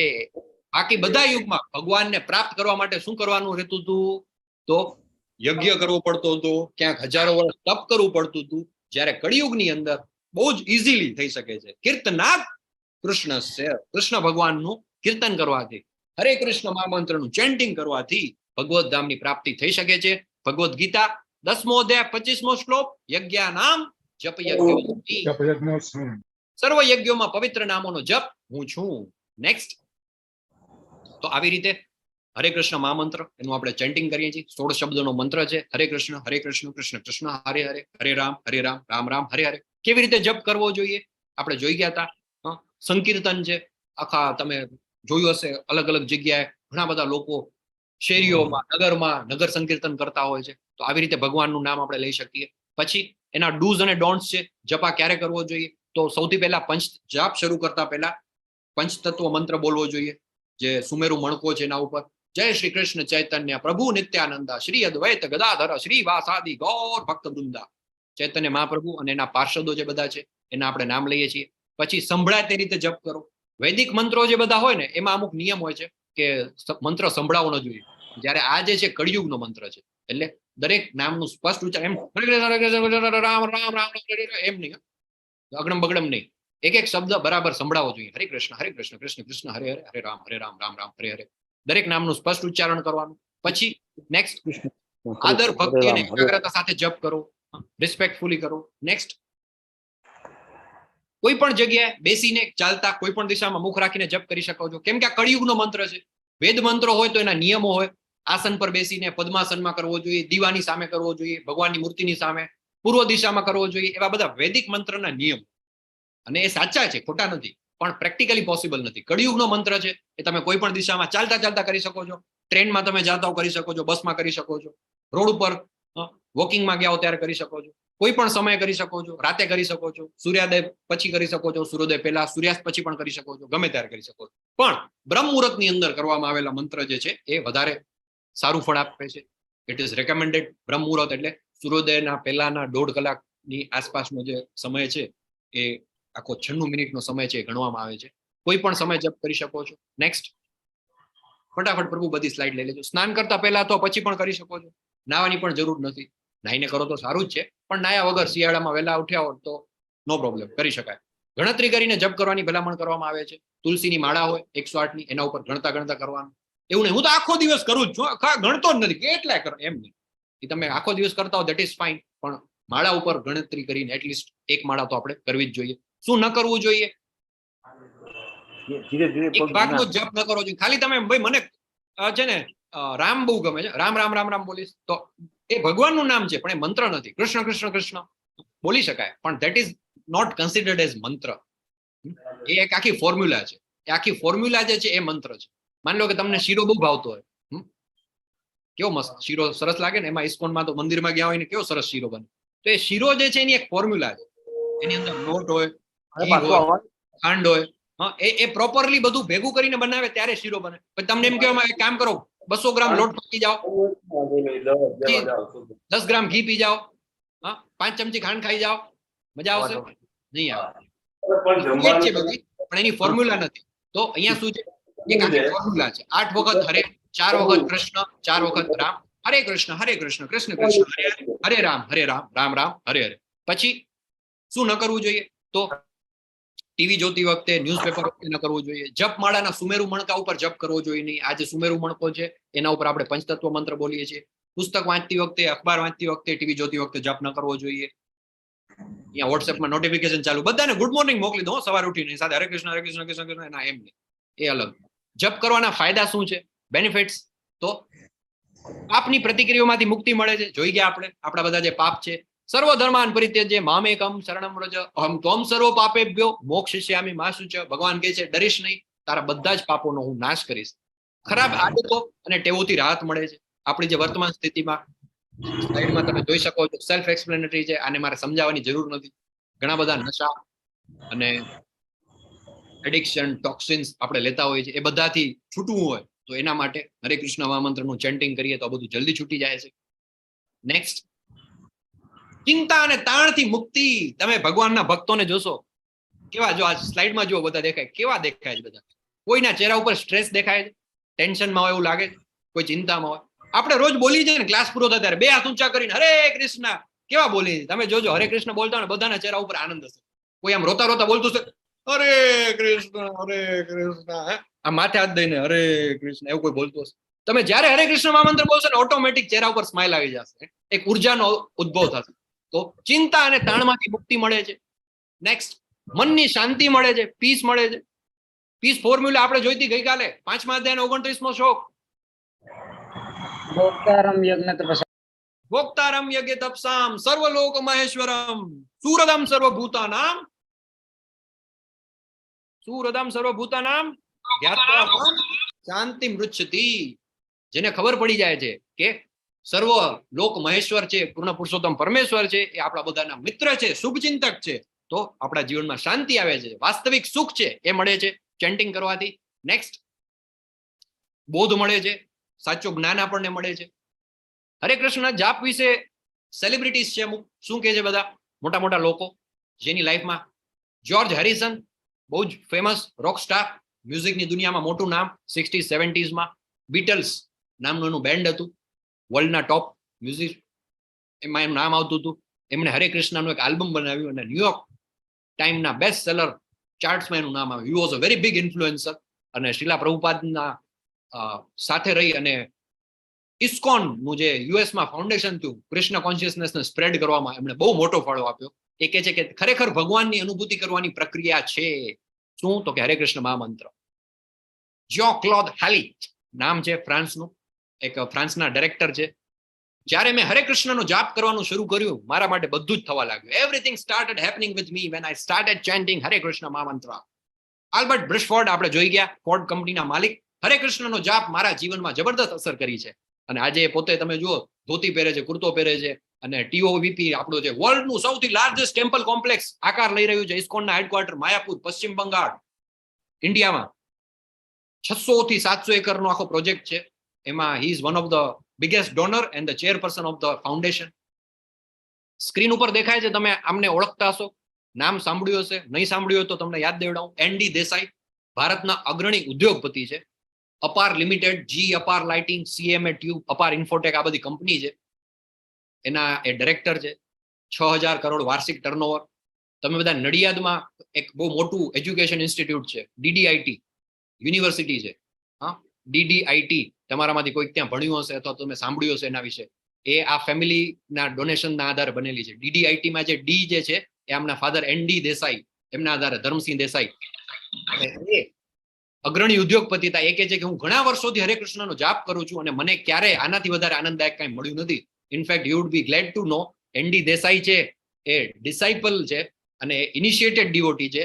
બાકી બધા યુગમાં ભગવાનને પ્રાપ્ત કરવા માટે શું કરવાનું રહેતું હતું? તો યજ્ઞ કરવો પડતો હતો, ક્યાંક હજારો વર્ષ તપ કરવું પડતું હતું. જ્યારે કળિયુગની અંદર બહુ જ ઇઝીલી થઈ શકે છે. કીર્તનાદ કૃષ્ણસ્ય, કૃષ્ણ ભગવાનનું કીર્તન કરવાથી, હરે કૃષ્ણ મહામંત્રનું ચેન્ટિંગ કરવાથી ભગવત ધામની પ્રાપ્તિ થઈ શકે છે. ભગવદ ગીતા 10મો અધ્યાય 25મો શ્લોક, યજ્ઞાનામ જપ યજ્ઞો, સર્વ યજ્ઞોમાં પવિત્ર નામોનો જપ હું છું. નેક્સ્ટ, તો આવી રીતે હરે કૃષ્ણ મહામંત્ર એનું આપણે ચેન્ટિંગ કરીએ છીએ. 16 શબ્દોનો મંત્ર છે, હરે કૃષ્ણ કૃષ્ણ કૃષ્ણ હરે હરે, હરે રામ રામ રામ હરે હરે. કેવી રીતે જપ કરવો જોઈએ આપણે જોઈ ગયા હતા. સંકીર્તન છે, આખા તમે જોયું હશે અલગ અલગ જગ્યાએ ઘણા બધા લોકો શેરીઓમાં, નગરમાં નગર સંકીર્તન કરતા હોય છે. તો આવી રીતે ભગવાનનું નામ આપણે લઈ શકીએ. પછી એના ડૂઝ અને ડોન્ટ્સ છે. જપા ક્યારે કરવો જોઈએ? તો સૌથી પહેલા પંચ જાપ શરૂ કરતા પહેલા પંચતત્વ મંત્ર બોલવો જોઈએ, જે સુમેરુ મણકો છે એના ઉપર, જય શ્રી કૃષ્ણ ચૈતન્ય પ્રભુ નિત્યાનંદા શ્રી અદ્વૈત ગદાધર શ્રી વાસાદિ ગૌર ભક્ત વૃંદા. ચૈતન્ય મહાપ્રભુ અને એના પાર્ષદો જે બધા છે એના આપણે નામ લઈએ છીએ. પછી સંભળાય તે રીતે જપ કરો. વૈદિક મંત્રો જે બધા હોય ને એમાં અમુક નિયમ હોય છે કે મંત્ર સંભળાવવો ન જોઈએ. જ્યારે આ જે છે કળિયુગનો મંત્ર છે, એટલે દરેક નામનું સ્પષ્ટ ઉચ્ચાર, એમ રામ રામ રામ એમ નહીં, અગડમ બગડમ નહીં, એક એક શબ્દ બરાબર સંભળાવવો જોઈએ. હરે કૃષ્ણ કૃષ્ણ કૃષ્ણ હરે હરે, હરે રામ રામ રામ હરે હરે. દરેક નામનું સ્પષ્ટ ઉચ્ચારણ કરવાનું. પછી નેક્સ્ટ, આદર ભક્તિ અને એકાગ્રતા સાથે જપ કરો, રિસ્પેક્ટફુલી કરો. નેક્સ્ટ, કોઈ પણ જગ્યાએ બેસીને ચાલતા કોઈ પણ દિશામાં મુખ રાખીને જપ કરી શકો છો, કેમ કે આ કળિયુગનો મંત્ર છે. વેદ મંત્રો હોય તો એના નિયમો હોય. આસન પર બેસીને પદ્માસનમાં કરવો જોઈએ, દીવાની સામે કરવો જોઈએ, ભગવાનની મૂર્તિની સામે, પૂર્વ દિશામાં કરવો જોઈએ. એવા બધા વૈદિક મંત્રના નિયમ, અને એ સાચા છે, ખોટા નથી, પણ પ્રેક્ટિકલી પોસિબલ નથી. કળિયુગનો મંત્ર છે એ તમે કોઈ પણ દિશામાં ચાલતા ચાલતા કરી શકો છો, ટ્રેનમાં તમે જાતા કરી શકો છો, બસમાં કરી શકો છો, રોડ ઉપર વોકિંગમાં ગયા હો ત્યારે કરી શકો છો, કોઈ પણ સમયે કરી શકો છો, રાતે કરી શકો છો, સૂર્યોદય પછી કરી શકો છો, સૂર્યોદય પહેલા, સૂર્યાસ્ત પછી પણ કરી શકો છો, ગમે ત્યારે કરી શકો છો. પણ બ્રહ્મ મુહૂર્તની અંદર કરવામાં આવેલા મંત્ર જે છે એ વધારે સારું ફળ આપે છે. It is recommended. બ્રહ્મ મુહૂર્ત એટલે સૂર્યોદયના પહેલાના 1.5 કલાકની આસપાસનો જે સમય છે એ આખો 96 મિનિટનો સમય છે એ ગણવામાં આવે છે. કોઈ પણ સમય જપ કરી શકો છો. નેક્સ્ટ, ફટાફટ પ્રભુ બધી સ્લાઇડ લઈ લેજો. સ્નાન કરતા પહેલા તો પછી પણ કરી શકો છો, નાવાની પણ જરૂર નથી. નાઈને કરો તો સારું જ છે, પણ નાયા વગર શિયાળામાં વહેલા ઉઠ્યા હોય તો નો પ્રોબ્લેમ, કરી શકાય. ગણતરી કરીને જપ કરવાની ભલામણ કરવામાં આવે છે. તુલસીની માળા હોય 108ની, એના ઉપર ગણતા ગણતા કરવાનું. એવું નહીં હું તો આખો દિવસ કરું જ છું, ગણતો જ નથી, કેટલાય કરો, એમ નહીં. એ તમે આખો દિવસ કરતા હો દેટ ઇઝ ફાઇન, પણ માળા ઉપર ગણતરી કરીને એટલીસ્ટ એક માળા તો આપણે કરવી જ જોઈએ. શું ન કરવું જોઈએ? એક ભાગનો જપ ન કરવો જોઈએ. ખાલી તમે ભાઈ મને છે ને રામ બહુ ગમે છે, રામ રામ રામ રામ બોલીશ તો એ ભગવાનનું નામ છે, પણ એ મંત્ર નથી. કૃષ્ણ કૃષ્ણ કૃષ્ણ બોલી શકાય, પણ that is not considered as mantra. એ એક આખી ફોર્મ્યુલા છે. એ આખી ફોર્મ્યુલા જે છે એ મંત્ર છે. માની લો કે તમને શીરો બહુ ભાવતો હોય, કેવો મસ્ત શીરો સરસ લાગે ને, એમાં ઇસ્કોનમાં તો મંદિરમાં ગયા હોય ને કેવો સરસ શીરો બને. તો એ શીરો જે છે એની એક ફોર્મ્યુલા છે. એની અંદર લોટ હોય, ઘી હોય, ખાંડ હોય, એ પ્રોપરલી બધું ભેગું કરીને બનાવે ત્યારે શીરો બને. પછી તમને એમ કહેવામાં એક કામ કરો, 200 ગ્રામ લોટ પકી જાઓ, 10 ગ્રામ ઘી પી જાઓ, 5 ચમચી ખાંડ ખાઈ જાઓ, મજા આવશે? નહીં આવે. પણ એની ફોર્મ્યુલા નથી. તો અહીંયા શું છે, એક આખી ફોર્મ્યુલા છે. 8 વખત હરે, 4 વખત કૃષ્ણ, 4 વખત રામ. હરે કૃષ્ણ કૃષ્ણ કૃષ્ણ હરે હરે, હરે રામ રામ રામ હરે હરે. પછી શું ન કરવું જોઈએ? તો ટીવી જોતી વખતે, ન્યૂઝપેપર વખતે ન કરવું જોઈએ. જપ માળાના સુમેરુ મણકા ઉપર જપ કરવો જોઈએ નહીં. આ જે સુમેરુ મણકો છે એના ઉપર આપણે પંચતત્વ મંત્ર બોલીએ છીએ. પુસ્તક વાંચતી વખતે, અખબાર વાંચતી વખતે, ટીવી જોતી વખતે જપ ન કરવો જોઈએ. અહીંયા વોટ્સએપમાં નોટિફિકેશન ચાલુ, બધાને ગુડ મોર્નિંગ મોકલી દો સવારે ઉઠીને, સાથે હરે કૃષ્ણ કૃષ્ણ કૃષ્ણ. એના એમ નહીં, એ અલગ. જપ કરવાના ફાયદા શું છે, બેનિફિટ્સ? તો પાપની પ્રતિક્રિયાઓમાંથી મુક્તિ મળે છે. જોઈ ગયા આપણે, આપણા બધા જે પાપ છે. સર્વ ધર્માન પરિત્યજ્ય મામેકમ શરણમ વ્રજ અહમ ત્વમ સર્વ પાપેભ્યો મોક્ષયિષ્યામિ મા શુચ. ભગવાન કહે છે ડરીશ નહીં, તારા બધા જ પાપોનો હું નાશ કરીશ. ખરાબ આદતો અને ટેવોથી રાહત મળે છે. આપણી જે વર્તમાન સ્થિતિમાં, સ્લાઇડમાં તમે જોઈ શકો છો, સેલ્ફ એક્સપ્લેનેટરી છે, આને મારે સમજાવવાની જરૂર નથી. ઘણા બધા નશા અને એડિક્શન, ટોક્સિન્સ આપણે લેતા હોઈએ છીએ, એ બધાથી છૂટવું હોય તો એના માટે હરે કૃષ્ણ મહામંત્રનું ચેન્ટિંગ કરીએ તો આ બધું જલ્દી છૂટી જાય છે. નેક્સ્ટ, ચિંતા અને તાણથી મુક્તિ. તમે ભગવાનના ભક્તોને જોશો કેવા, જો આ સ્લાઇડમાં જો બધા દેખાય, કેવા દેખાય છે બધા? કોઈના ચહેરા ઉપર સ્ટ્રેસ દેખાય છે, ટેન્શનમાં હોય એવું લાગે છે, કોઈ ચિંતામાં હોય. આપણે રોજ બોલી જઈએ ને, ક્લાસ પૂરો થાય ત્યારે 2 હાથ ઊંચા કરીને હરે કૃષ્ણ કેવા બોલી. તમે જોજો હરે કૃષ્ણ બોલતા હોય બધાના ચહેરા ઉપર આનંદ હશે. કોઈ આમ રોતા રોતા બોલતું હશે, હરે કૃષ્ણ આ માથે હાથ દઈને હરે કૃષ્ણ એવું કોઈ બોલતું હશે. તમે જયારે હરે કૃષ્ણ મહામંત્ર બોલશો ને, ઓટોમેટિક ચહેરા ઉપર સ્માઇલ આવી જશે, એક ઉર્જાનો ઉદ્ભવ થશે. તો ચિંતા અને તાણમાંથી મુક્તિ મળે છે. નેક્સ્ટ, મનની શાંતિ મળે છે, પીસ મળે છે. પીસ ફોર્મ્યુલા આપણે જોઈતી ગઈકાલે 5મા અધ્યાયનો 29મો શ્લોક. ભોક્તારમ યજ્ઞ તપસા ભોક્તારમ યજ્ઞ તપસામ સર્વલોક મહેશ્વરમ સુરદમ સર્વભૂતાનામ શાંતિ મૃચ્છતિ. જેને ખબર પડી જાય છે કે સર્વ લોક મહેશ્વર છે, પૂર્ણ પુરુષોત્તમ પરમેશ્વર છે, એ આપણા બધાના મિત્ર છે, શુભચિંતક છે, તો આપણા જીવનમાં શાંતિ આવે છે, વાસ્તવિક સુખ છે એ મળે છે ચેન્ટિંગ કરવાથી. નેક્સ્ટ, બોધ મળે છે, સાચું જ્ઞાન આપણને મળે છે. હરે કૃષ્ણ જાપ વિશે સેલિબ્રિટીઝ છે અમુક, શું કહે છે બધા મોટા મોટા લોકો જેની લાઈફમાં? જ્યોર્જ હેરિસન, બહુ જ ફેમસ રોક સ્ટાર, મ્યુઝિકની દુનિયામાં મોટું નામ. 60s 70sમાં બીટલ્સ નામનું એનું બેન્ડ હતું, વર્લ્ડના ટોપ મ્યુઝિક એમાં એનું નામ આવતું હતું. એમણે હરે કૃષ્ણનું એક આલ્બમ બનાવ્યું અને ન્યુયોર્ક ટાઈમના બેસ્ટ સેલર ચાર્ટ્સમાં એનું નામ આવ્યું. He was a very big influencer. અને શ્રીલા પ્રભુપાદના સાથે રહી અને ISKCON નું જે યુએસમાં ફાઉન્ડેશન થયું, કૃષ્ણ કોન્શિયસનેસને સ્પ્રેડ કરવામાં એમણે બહુ મોટો ફાળો આપ્યો. એ કહે છે કે ખરેખર ભગવાનની અનુભૂતિ કરવાની પ્રક્રિયા છે શું? તો કે હરે કૃષ્ણ મહામંત્ર. જ્યો ક્લોદ હેલી નામ છે ફ્રાન્સનું, એક ફ્રાન્સના ડાયરેક્ટર છે. જ્યારે મેં હરે કૃષ્ણનો જાપ કરવાનું શરૂ કર્યું, મારા માટે બધું જ થવા લાગ્યું. Everything started happening with me when I started chanting Hare Krishna મહામંત્ર. Albert બ્રિશફોર્ડ આપણે જોઈ ગયા, ફોર્ડ કંપનીના માલિક. હરે કૃષ્ણનો જાપ મારા જીવનમાં જબરદસ્ત અસર કરી છે. અને આજે પોતે તમે જુઓ, ધોતી પહેરે છે, કુર્તો પહેરે છે, અને TOVP આપણું જે વર્લ્ડનું સૌથી લાર્જેસ્ટ ટેમ્પલ કોમ્પ્લેક્સ આકાર લઈ રહ્યું છે, ISKCONના હેડક્વાર્ટર માયાપુર, પશ્ચિમ બંગાળ, ઇન્ડિયામાં. 600 થી 700 એકરનો આખો પ્રોજેક્ટ છે. એમાં he is one of the biggest donor and the chairperson of the foundation. Screen ઉપર દેખાય છે, તમે આમને ઓળખતા હશો, નામ સાંભળ્યું હશે, નહીં સાંભળ્યું હોય તો તમને યાદ દેવડાવું. ND દેસાઈ ભારતના અગ્રણી ઉદ્યોગપતિ છે. અપાર લિમિટેડ, જી અપાર લાઇટિંગ, CMA ટ્યુબ, અપાર ઇન્ફોટેક, આ બધી કંપની છે, એના એ ડાયરેક્ટર છે. 6000 કરોડ વાર્ષિક ટર્નઓવર. તમે બધા નડિયાદમાં એક બહુ મોટું એજ્યુકેશન ઇન્સ્ટિટ્યૂટ છે, DDIT યુનિવર્સિટી છે. હા, DDIT તમારામાંથી કોઈક ત્યાં ભણ્યું હશે અથવા તમે સાંભળ્યું હશે એના વિશે. એ આ ફેમિલીના ડોનેશનના આધારે બનેલી છે. DDITમાં જે D જે છે એ આમના ફાધર ND દેસાઈ, એમના આધારે ધર્મસિંહ દેસાઈ. એ અગ્રણી ઉદ્યોગપતિ હતા. એ કહે છે કે હું ઘણા વર્ષોથી હરે કૃષ્ણનો જાપ કરું છું અને મને ક્યારેય આનાથી વધારે આનંદદાયક કંઈ મળ્યું નથી. In fact you would be glad to know, ND Desai છે એ ડિસાઇપલ છે અને ઇનિશિયેટેડ ડિવોટી છે.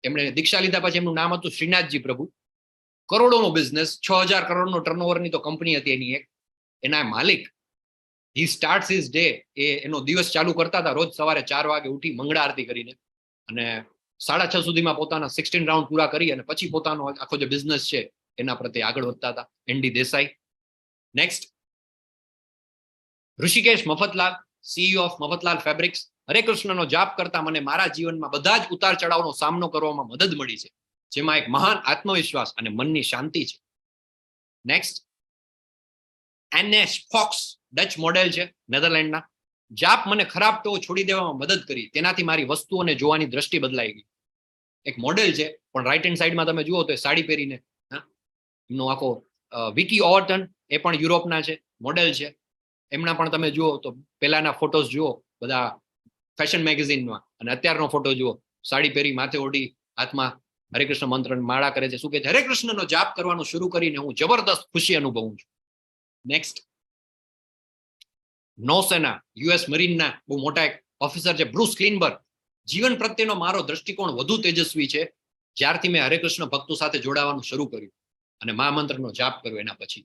એમણે દીક્ષા લીધા પછી એમનું નામ હતું શ્રીનાથજી પ્રભુ. કરોડોનો બિઝનેસ, 6000 કરોડનો ટર્નઓવરની તો કંપની હતી એની એક. એના માલિક, હી સ્ટાર્ટ્સ હિઝ ડે, એનો દિવસ ચાલુ કરતા હતા રોજ સવારે 4 વાગે ઉઠી મંગળા આરતી કરીને, અને 6:30 સુધીમાં પોતાના 16 રાઉન્ડ પૂરા કરી અને પછી પોતાનો આખો જે બિઝનેસ છે એના પ્રત્યે આગળ વધતા હતા. ND Desai. Next, Rishikesh Mafatlal, CEO of Mafatlal fabrics. હરે કૃષ્ણનો જાપ કરતા મને મારા જીવનમાં બધા જ ઉતાર ચઢાવનો સામનો કરવામાં મદદ મળી છે. જેમાં એક મહાન આત્મવિશ્વાસ અને મનની શાંતિ છે. Next, NS Fox Dutch model છે નેધરલેન્ડના. જાપ મને ખરાબ ટેવો છોડી દેવામાં મદદ કરી, તેનાથી મારી વસ્તુઓને જોવાની દ્રષ્ટિ બદલાઈ ગઈ. એક મોડેલ છે, પણ રાઈટ હેન્ડ સાઈડમાં તમે જુઓ તો સાડી પહેરીને, એમનો આખો વિકી ઓવર્ટન, એ પણ યુરોપના છે, મોડેલ છે. એમના પણ તમે જુઓ તો પહેલાના ફોટોસ જુઓ બધા ફેશન મેગેઝિનમાં, અને અત્યારનો ફોટો જુઓ, સાડી પહેરી, માથે ઓઢી, હાથમાં હરે કૃષ્ણ મંત્ર માળા કરે છે. શું કહે છે? હરે કૃષ્ણનો જાપ કરવાનું શરૂ કરીને હું જબરદસ્ત ખુશી અનુભવું છું. નેક્સ્ટ, નૌસેના યુએસ મરીનના બહુ મોટા એક ઓફિસર છે બ્રુસ ક્લીનબર્ગ. જીવન પ્રત્યેનો મારો દ્રષ્ટિકોણ વધુ તેજસ્વી છે જ્યારથી મેં હરે કૃષ્ણ ભક્તો સાથે જોડાવાનું શરૂ કર્યું અને મહામંત્રનો જાપ કર્યો. એના પછી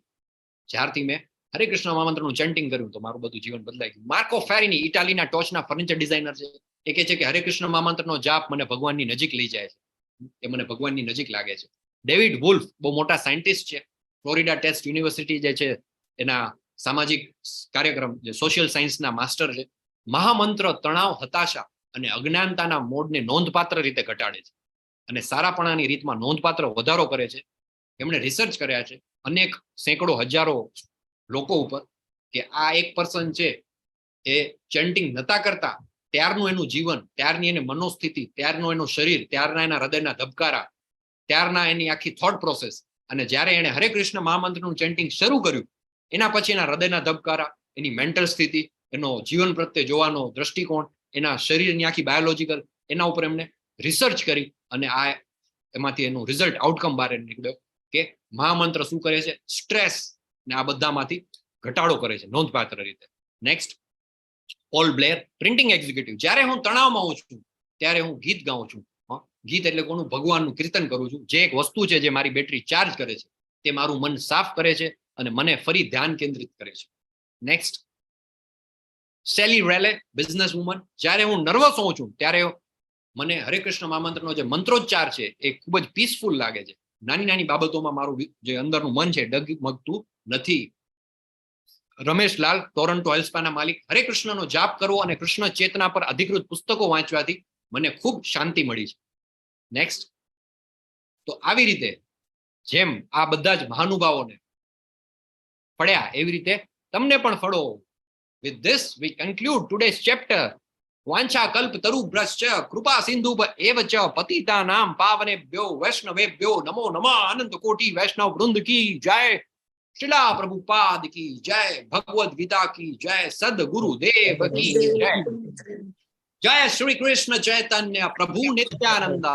જ્યારથી મેં હરે કૃષ્ણ મહામંત્રનું ચેન્ટિંગ કર્યું તો મારું બધું જીવન બદલાઈ ગયું. માર્કો ફેરીની ઇટાલીના ટોચના ફર્નિચર ડિઝાઇનર છે. એ કહે છે કે હરે કૃષ્ણ મહામંત્રનો જાપ મને ભગવાનની નજીક લઈ જાય છે, એ મને ભગવાનની નજીક લાગે છે. ડેવિડ વુલ્ફ બહુ મોટા સાયન્ટિસ્ટ છે, ફ્લોરિડા ટેસ્ટ યુનિવર્સિટી જે છે એના સામાજિક કાર્યક્રમ જે સોશિયલ સાયન્સના માસ્ટર છે. મહામંત્ર તણાવ, હતાશા અને અજ્ઞાનતાના મોડને નોંધપાત્ર રીતે ઘટાડે છે અને સારાપણાની રીતમાં નોંધપાત્ર વધારો કરે છે. એમણે રિસર્ચ કર્યા છે અનેક સેંકડો હજારો લોકો ઉપર કે આ એક પર્સન છે એ ચેન્ટિંગ નતા કરતા ત્યારનું એનું જીવન, ત્યારની એની મનોસ્થિતિ, ત્યારનું એનું શરીર, ત્યારના એના હૃદયના ધબકારા, ત્યારના એની આખી થોટ પ્રોસેસ, અને જ્યારે એણે હરે કૃષ્ણ મહામંત્રનું ચેન્ટિંગ શરૂ કર્યું એના પછી એના હૃદયના ધબકારા, એની મેન્ટલ સ્થિતિ, એનો જીવન પ્રત્યે જોવાનો દ્રષ્ટિકોણ, એના શરીરની આખી બાયોલોજીકલ, એના ઉપર એમને રિસર્ચ કરી અને આ એમાંથી એનું રિઝલ્ટ આઉટકમ બહાર નીકળ્યો કે મહામંત્ર શું કરે છે? સ્ટ્રેસ ને આ બધામાંથી ઘટાડો કરે છે નોંધપાત્ર રીતે. Next, Paul Blair, printing executive. જ્યારે હું તણાવમાં હોઉં છું ત્યારે હું ગીત ગાઉં છું. ગીત એટલે કોનું? ભગવાનનું કીર્તન કરું છું, જે એક વસ્તુ છે જે મારી બેટરી ચાર્જ કરે છે, તે મારું મન સાફ કરે છે અને મને ફરી ધ્યાન કેન્દ્રિત કરે છે. Next, Sally Raleigh, business woman. જ્યારે હું નર્વસ હોઉં છું ત્યારે મને હરે કૃષ્ણ મહામંત્રનો જે મંત્રોચ્ચાર છે એ ખૂબ જ પીસફુલ લાગે છે. નાની નાની બાબતોમાં મારું જે અંદરનું મન છે ડગમગતું નથી. રમેશલાલ, ટોરન્ટો એલ્સ્પાના માલિક. હરે કૃષ્ણનો જાપ કરવો અને કૃષ્ણ ચેતના પર અધિકૃત પુસ્તકો વાંચવાથી મને ખૂબ શાંતિ મળી છે. નેક્સ્ટ, તો આવી રીતે જેમ આ બધા જ મહાનુભાવોને ફળ્યા એવી રીતે તમને પણ ફળો. With this we conclude today's chapter. વાંછા કલ્પ તરુભ્રશ્ચ કૃપા સિંધુ એવ ચ પતિતાનામ પાવનેભ્યો વૈષ્ણવેભ્યો નમો નમઃ. અનંત કોટી વૈષ્ણવ વૃંદ કી જય. શ્રીલા પ્રભુપાદ કી જય. ભગવદ ગીતા કી જય. સદગુરુદેવ કી જય. જય શ્રી કૃષ્ણ ચૈતન્ય પ્રભુ નિત્યાનંદ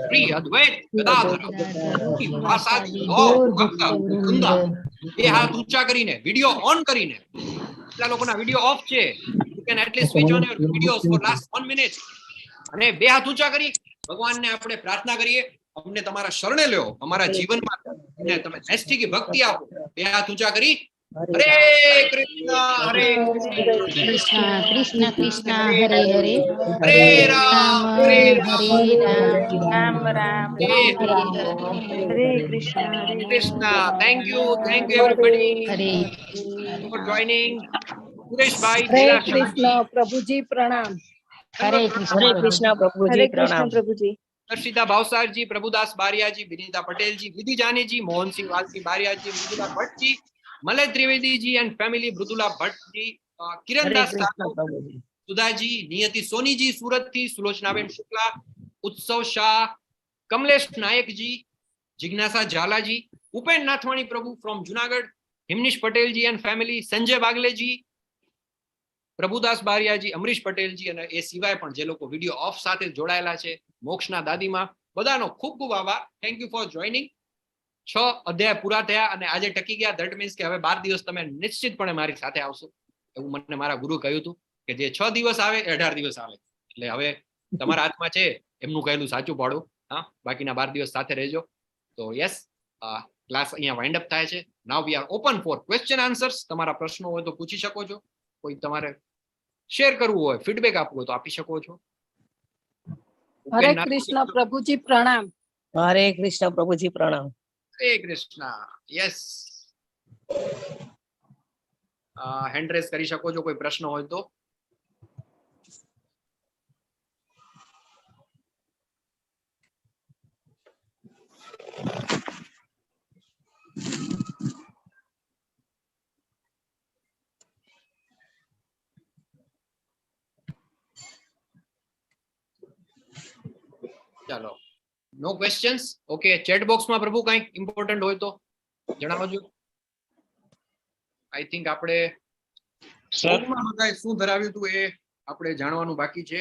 શ્રી અદ્વૈત ગદાધર ભાસાદી ગૌર ભક્ત વૃંદ. એ હાથ ઊંચા કરીને વિડિયો ઓન કરીને, કેટલા લોકોના વિડિયો ઓફ છે, you can at least switch on your videos for last 1 minute અને બે હાથ ઊંચા કરી ભગવાનને આપણે પ્રાર્થના કરીએ, અમને તમારા શરણે લ્યો, અમારા જીવનમાં ને તમે નૈષ્ઠિક ભક્તિ આપો. બે હાથ ઊંચા કરી હરે કૃષ્ણ હરે કૃષ્ણ કૃષ્ણ કૃષ્ણ હરે હરે, હરે રામ હરે રામ રામ રામ હરે Krishna Krishna. Thank you everybody Hare four joining. Sureshbhai હરે દિલાશા, કૃષ્ણ પ્રભુજી પ્રણામ. હરે હરે કૃષ્ણ કૃષ્ણ પ્રભુજી પ્રણામ. પ્રભુજી. દર્શિતા ભાવસારજી, પ્રભુદાસ બારિયાજી, વિનીતા પટેલજી, વિધિ જાનીજી, મોહનસિંહ વાલજી બારિયાજી, મૃદુલા ભટ્ટજી, મલય ત્રિવેદીજી એન્ડ ફેમિલી, મૃદુલા ભટ્ટજી, હરે કિરણદાસ કૃષ્ણ ઠાકોર, પ્રભુજી. સુધાજી, નિયતિ સોનીજી સુરતથી, સુલોચનાબેન શુક્લા, ઉત્સવ શાહ, કમલેશ નાયકજી, જિજ્ઞાસા ઝાલાજી, Upen Nathwani Prabhu from Junagadh, Himnish Patelji and family, Sanjay Bagleji, Prabhudas Bariyaji, Amrish Patelji, અને એ સિવાય પણ જે લોકો વિડીયો ઓફ સાથે જોડાયેલા છે, મોક્ષના દાદીમાં, બધાનો ખૂબ ખૂબ આભાર. Thank you four joining. 6 અધ્યાય પૂરા થયા અને આજે ટકી ગયા. ધેટ મીન્સ કે હવે 12 દિવસ તમે નિશ્ચિતપણે મારી સાથે આવશો એવું મને મારા ગુરુ કહ્યું હતું કે જે 6 દિવસ આવે એ 18 દિવસ આવે. એટલે હવે તમારા હાથમાં છે એમનું કહેલું સાચું પાડું. હા, બાકીના 12 દિવસ સાથે રહેજો. તો યસ, ક્લાસ અહીંયા વાઇન્ડ અપ થાય છે. Now we are open for question answers. તમારા પ્રશ્નો હોય તો પૂછી શકો છો, કોઈ તમારે શેર કરવું હોય, ફીડબેક આપવું હોય તો આપી શકો છો. હરે કૃષ્ણ પ્રભુજી પ્રણામ. હરે કૃષ્ણ પ્રભુજી પ્રણામ. હરે કૃષ્ણ. યસ, હેન્ડ રેઝ કરી શકો છો કોઈ પ્રશ્ન હોય તો. ચાલો, નો ક્વેશ્ચન્સ. ઓકે, ચેટ બોક્સમાં પ્રભુ કંઈ ઇમ્પોર્ટન્ટ હોય તો જણાવજો. આઈ થિંક આપણે ભોગમાં બધાએ શું ધરાવ્યું હતું એ આપણે જાણવાનું બાકી છે.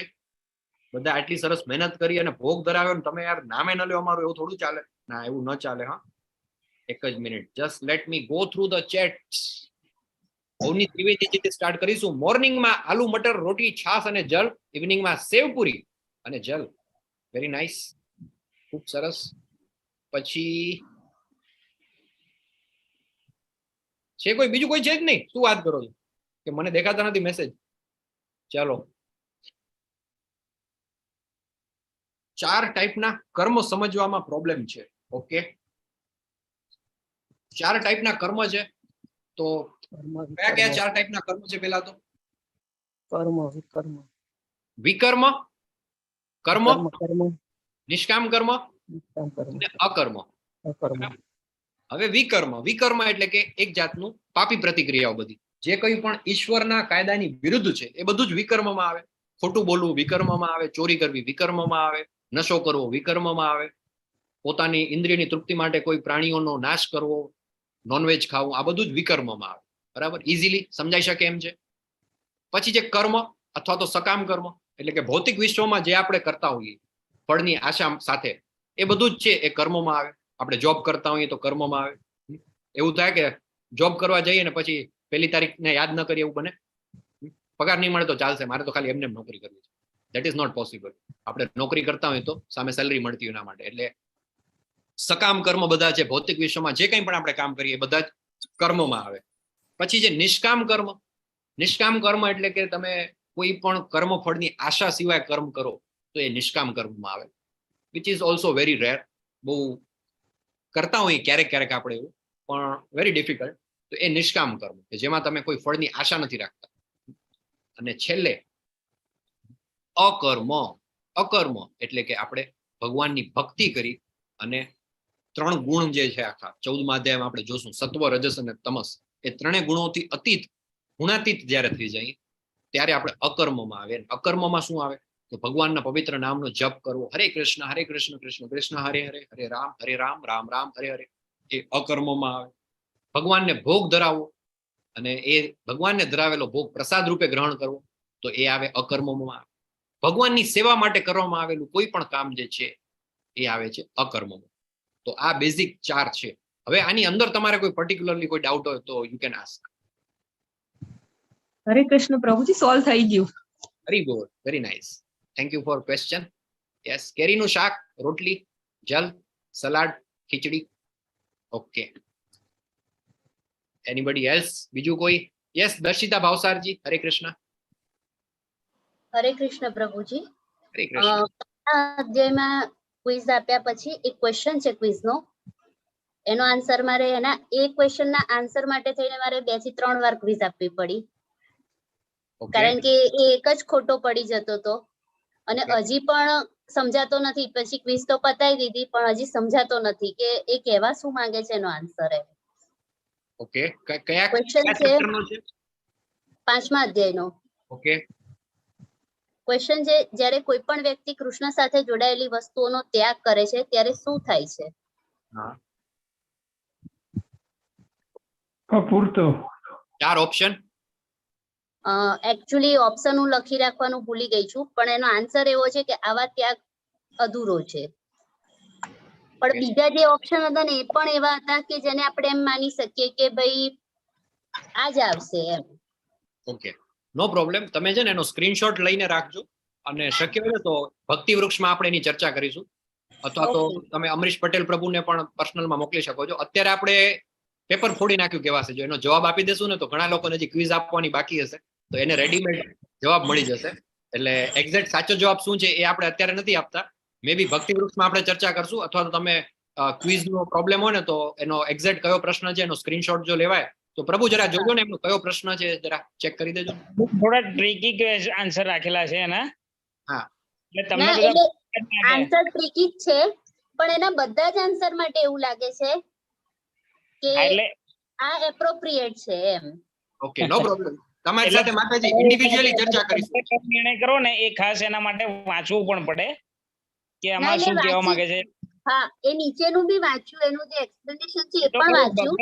બધા આટલી સરસ મહેનત કરી અને ભોગ ધરાવ્યો ને તમે યાર નામે ન લ્યો અમારું, એવું થોડું ચાલે. ના, એવું ન ચાલે. હા, એક જ minute, just let me go through the chats. Bhavni ત્રિવેદીજીથી સ્ટાર્ટ કરીશું. મોર્નિંગમાં આલુ મટર રોટી છાસ અને જલ, ઇવનિંગમાં સેવ પૂરી અને જલ. વેરી નાઇસ, ખૂબ સરસ. પછી છે કોઈ બીજું? કોઈ છે જ નહીં? શું વાત કરો છો કે મને દેખાતા નથી મેસેજ? ચાલો, 4 ટાઈપના કર્મ સમજવામાં પ્રોબ્લેમ છે. ઓકે, 4 ટાઈપના કર્મ છે. તો કયા કયા 4 ટાઈપના કર્મ છે? પેલા તો કર્મ, વિકર્મ, વિકર્મ, કર્મ, કર્મ, નિષ્કામ કર્મ કર્મ, અને અકર્મ. અકર્મ. હવે વિકર્મ, વિકર્મ એટલે કે એક જાતનું પાપી પ્રતિક્રિયાઓ બધી, જે કંઈ પણ ઈશ્વરના કાયદાની વિરુદ્ધ છે એ બધું જ વિકર્મમાં આવે. ખોટું બોલવું વિકર્મમાં આવે, ચોરી કરવી વિકર્મમાં આવે, નશો કરવો વિકર્મમાં આવે, પોતાની ઇન્દ્રિયની તૃપ્તિ માટે કોઈ પ્રાણીઓનો નાશ કરવો, નોનવેજ ખાવું, આ બધું જ વિકર્મમાં આવે. બરાબર, ઇઝીલી સમજાઈ શકે એમ છે. પછી જે કર્મ અથવા તો સકામ કર્મ એટલે કે ભૌતિક વિશ્વમાં જે આપણે કરતા હોઈએ ફળની આશા સાથે, એ બધું જ છે એ કર્મમાં આવે. આપણે જોબ કરતા હોઈએ તો કર્મમાં આવે. એવું થાય કે જોબ કરવા જઈએ ને પછી 1લી તારીખને યાદ ન કરીએ, એવું બને. પગાર નહીં મળે તો ચાલશે, મારે તો ખાલી એમને નોકરી કરવી છે. That is not possible. આપણે નોકરી કરતા હોય તો સામે સેલરી મળતી હોય એના માટે. એટલે સકામ કર્મ બધા છે ભૌતિક વિશ્વમાં, જે કંઈ પણ આપણે કામ કરીએ બધા જ કર્મમાં આવે. પછી જે નિષ્કામ કર્મ, નિષ્કામ કર્મ એટલે કે તમે કોઈ પણ કર્મ ફળની આશા સિવાય કર્મ કરો તો એ નિષ્કામ કર્મમાં આવે. Which is also very rare. બહુ કરતા હોઈએ ક્યારેક ક્યારેક આપણે એવું, પણ વેરી ડિફિકલ્ટ. તો એ નિષ્કામ કર્મ કે જેમાં તમે કોઈ ફળની આશા નથી રાખતા. અને છેલ્લે અકર્મ, અકર્મ એટલે કે આપણે ભગવાનની ભક્તિ કરી અને 3 ગુણ જે છે આખા 14મા અધ્યાયમાં આપણે જોશું, સત્વ, રજસ અને તમસ, એ 3 ગુણોથી અતીત, ગુણાતીત જ્યારે થઈ જાય ત્યારે આપણે અકર્મમાં આવે. અકર્મમાં શું આવે? તો ભગવાનના પવિત્ર નામનો જપ કરવો, હરે કૃષ્ણ કૃષ્ણ કૃષ્ણ હરે હરે, હરે રામ રામ રામ હરે હરે, એ અકર્મમાં આવે. ભગવાનને ભોગ ધરાવવો અને એ ભગવાનને ધરાવેલો ભોગ પ્રસાદ રૂપે ગ્રહણ કરવો, તો એ આવે અકર્મમાં આવે. ભગવાનની સેવા માટે કરવામાં આવેલું કોઈ પણ કામ જે છે એ આવે છે અકર્મમાં. તો આ બેઝિક 4 છે. હવે આની અંદર તમારે કોઈ પર્ટિક્યુલરલી કોઈ ડાઉટ હોય તો યુ કેન આસ્ક. હરે કૃષ્ણ પ્રભુજી, સોલ્વ થઈ ગયું. Very good, very nice. Thank you for question. Yes, કેરીનું શાક, રોટલી, જલ, સલાડ, ખીચડી. Okay, anybody else? બીજું કોઈ? યસ, દર્શિતા ભાવસારજી, હરે કૃષ્ણ. હરે કૃષ્ણ પ્રભુજી. હરે કૃષ્ણ. આ અધ્યાયમાં ક્વિઝ આપ્યા પછી એક ક્વેશ્ચન છે ક્વિઝનો, એનો આન્સર મારે એના એ ક્વેશ્ચનના આન્સર માટે થઈને મારે 2 થી 3 વાર ક્વિઝ આપવી પડી, કારણ કે એ એક જ ખોટો પડી જતો હતો અને હજી પણ સમજાતો નથી. પછી ક્વિઝ તો પતાવી દીધી પણ હજી સમજાતો નથી કે એ કહેવા શું માંગે છે એનો આન્સર. એ ઓકે, કયા ક્વેશ્ચન છે ચેપ્ટરનો છે? 5મા અધ્યાયનો. ઓકે, ક્વેશ્ચન છે, જ્યારે કોઈ પણ વ્યક્તિ કૃષ્ણ સાથે જોડાયેલી વસ્તુઓનો ત્યાગ કરે છે ત્યારે શું થાય છે? હા, પૂરતો 4 ઓપ્શન. એકચ્યુઅલી ઓપ્શન હું લખી રાખવાનું ભૂલી ગઈ છું, પણ એનો આન્સર એવો છે કે આવા ત્યાગ અધૂરો છે. પણ બીજા જે ઓપ્શન હતા ને એ પણ એવા હતા કે જેને આપણે એમ માની શકીએ કે ભાઈ આ જ આવશે એમ. ઓકે, નો પ્રોબ્લેમ. તમે છે ને એનો સ્ક્રીનશોટ લઈને રાખજો અને શક્ય હોય તો ભક્તિ વૃક્ષમાં આપણે એની ચર્ચા કરીશું, અથવા તો તમે અમરીશ પટેલ પ્રભુને પણ પર્સનલમાં મોકલી શકો છો. અત્યારે આપણે પેપર ફોડી નાખ્યું કહેવાશે. જો એનો જવાબ આપી દેશું ને તો ઘણા લોકોને હજી ક્વિઝ આપવાની બાકી હશે, તો એને રેડીમેડ જવાબ મળી જશે. એટલે એક્ઝેક્ટ સાચો જવાબ શું છે એ આપણે અત્યારે નથી આપતા. મે બી ભક્તિ વૃક્ષમાં આપણે ચર્ચા કરશું, અથવા તો તમે ક્વિઝનો પ્રોબ્લેમ હોય ને તો એનો એક્ઝેક્ટ કયો પ્રશ્ન છે એનો સ્ક્રીનશોટ જો લેવાય તો પ્રભુ જરા જોજો ને એમનો કયો પ્રશ્ન છે, જરા ચેક કરી દેજો. થોડા ટ્રિકી આન્સર રાખેલા છે એના. હા, એટલે તમને બધા આન્સર ટ્રિકી જ છે, પણ એના બધા જ આન્સર માટે એવું લાગે છે કે આ એપ્રોપ્રિએટ છે એમ. ઓકે, નો પ્રોબ્લેમ. તમારી સાથે માતાજી ઇન્ડિવિડ્યુઅલી ચર્ચા કરીશું. નિર્ણય કરો ને એ ખાસ એના માટે વાંચવું પણ પડે. કે આમાં શું કહેવા માંગે છે હા, એ નીચેનું બી વાંચ્યું, એનું જે એક્સપ્લેનેશન છે એ તો પણ વાંચ્યું.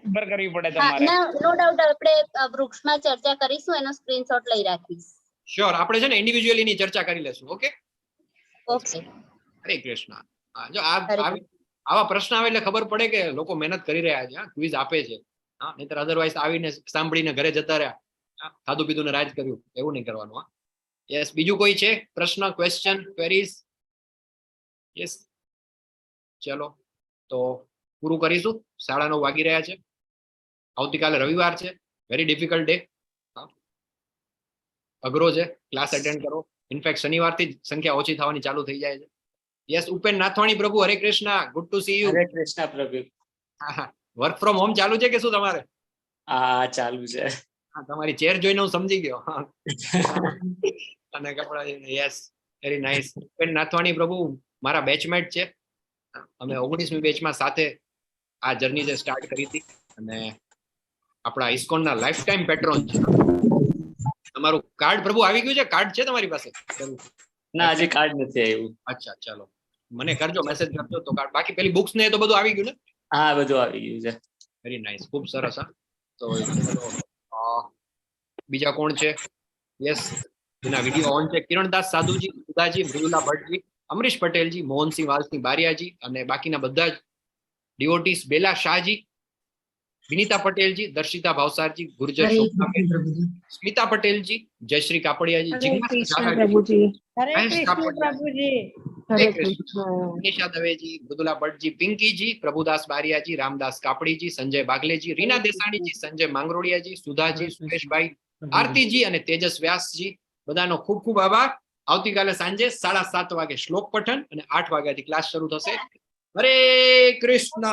ખબર કરવી પડે હા, તમારે. નો ડાઉટ આપણે વૃક્ષમાં ચર્ચા કરીશું, એનો સ્ક્રીનશોટ લઈ રાખીશ. શ્યોર, આપણે છે ને ઇન્ડિવિજ્યુઅલી ની ચર્ચા કરી લેશું. Okay, okay. હરે કૃષ્ણ. હા, જો આવા પ્રશ્ન આવે એટલે ખબર પડે કે લોકો મહેનત કરી રહ્યા છે, ક્વિઝ આપે છે. હા, નહીતર અધરવાઇઝ આવીને સાંભળીને ઘરે જતા રહ્યા, ખાધું પીધું ને રાજ કર્યું, એવું નહીં કરવાનું. હા, યસ. બીજું કોઈ છે પ્રશ્ન, ક્વેશ્ચન, ક્વેરીઝ? યસ, ચલો તો પૂરું કરીશું. 9:30 વાગી રહ્યા છે. આવતીકાલે રવિવાર છે, વેરી ડિફિકલ્ટ ડે, અઘરો છે. ક્લાસ અટેન્ડ કરો. ઇનફેક્ટ શનિવારથી જ સંખ્યા ઓછી થવાની ચાલુ થઈ જાય છે. યસ, ઉપેન નાથવાણી પ્રભુ, હરે Krishna, good to C you. હરે કૃષ્ણ પ્રભુ. વર્ક ફ્રોમ હોમ ચાલુ છે કે શું તમારે? હા, ચાલુ છે. હા, તમારી ચેર જોઈને હું સમજી ગયો. અને કપડા, યસ, વેરી નાઇસ. ઉપેન નાથવાણી પ્રભુ મારા બેચમેટ છે. અમે 19મી બેચમાં સાથે આ જર્ની જે સ્ટાર્ટ કરી હતી, અને આપણા ઇસ્કોનના લાઈફ ટાઈમ પેટ્રોન છે. તમારું કાર્ડ પ્રભુ આવી ગયું છે? કાર્ડ છે તમારી પાસે? ના, હજી કાર્ડ નથી આવ્યું. અચ્છા, ચાલો, મને કરજો, મેસેજ કરજો તો કાર્ડ. બાકી પેલી બુક્સ ને તો બધું આવી ગયું ને? હા, બધું આવી ગયું છે. વેરી નાઇસ, ખૂબ સરસ. હા, તો બીજા કોણ છે? યસ, એના વિડીયો ઓન છે. કિરણદાસ સાધુજી, સુધાજી, મૃદુલા ભટ્ટજી, અમરીશ પટેલજી, મોહનસિંહ વાલસિંહ બારિયાજી, અને બાકીના બધા જ ડિવોટીસ, બેલા શાહજી, વિનીતા પટેલજી, દર્શિતા ભાવસારજી, ગુર્જર શોભનાબેન, સ્મિતા પટેલજી, જયશ્રી કાપડિયાજી, જિજ્ઞાસા ઝાલાજી, મહેશ કાપડિયા, હરે કૃષ્ણ, મનીષા દવેજી, મૃદુલા ભટ્ટજી, પિંકીજી, પ્રભુદાસ બારિયાજી, રામદાસ કાપડીજી, સંજય બાગલેજી, રીના દેસાણીજી, સંજય માંગરોડિયાજી, સુધાજી, સુરેશભાઈ, આરતીજી અને તેજસ વ્યાસજી, બધાનો ખૂબ ખૂબ આભાર. આવતીકાલે સાંજે 7:30 વાગે શ્લોક પઠન અને 8 વાગ્યાથી ક્લાસ શરૂ થશે. હરે કૃષ્ણ.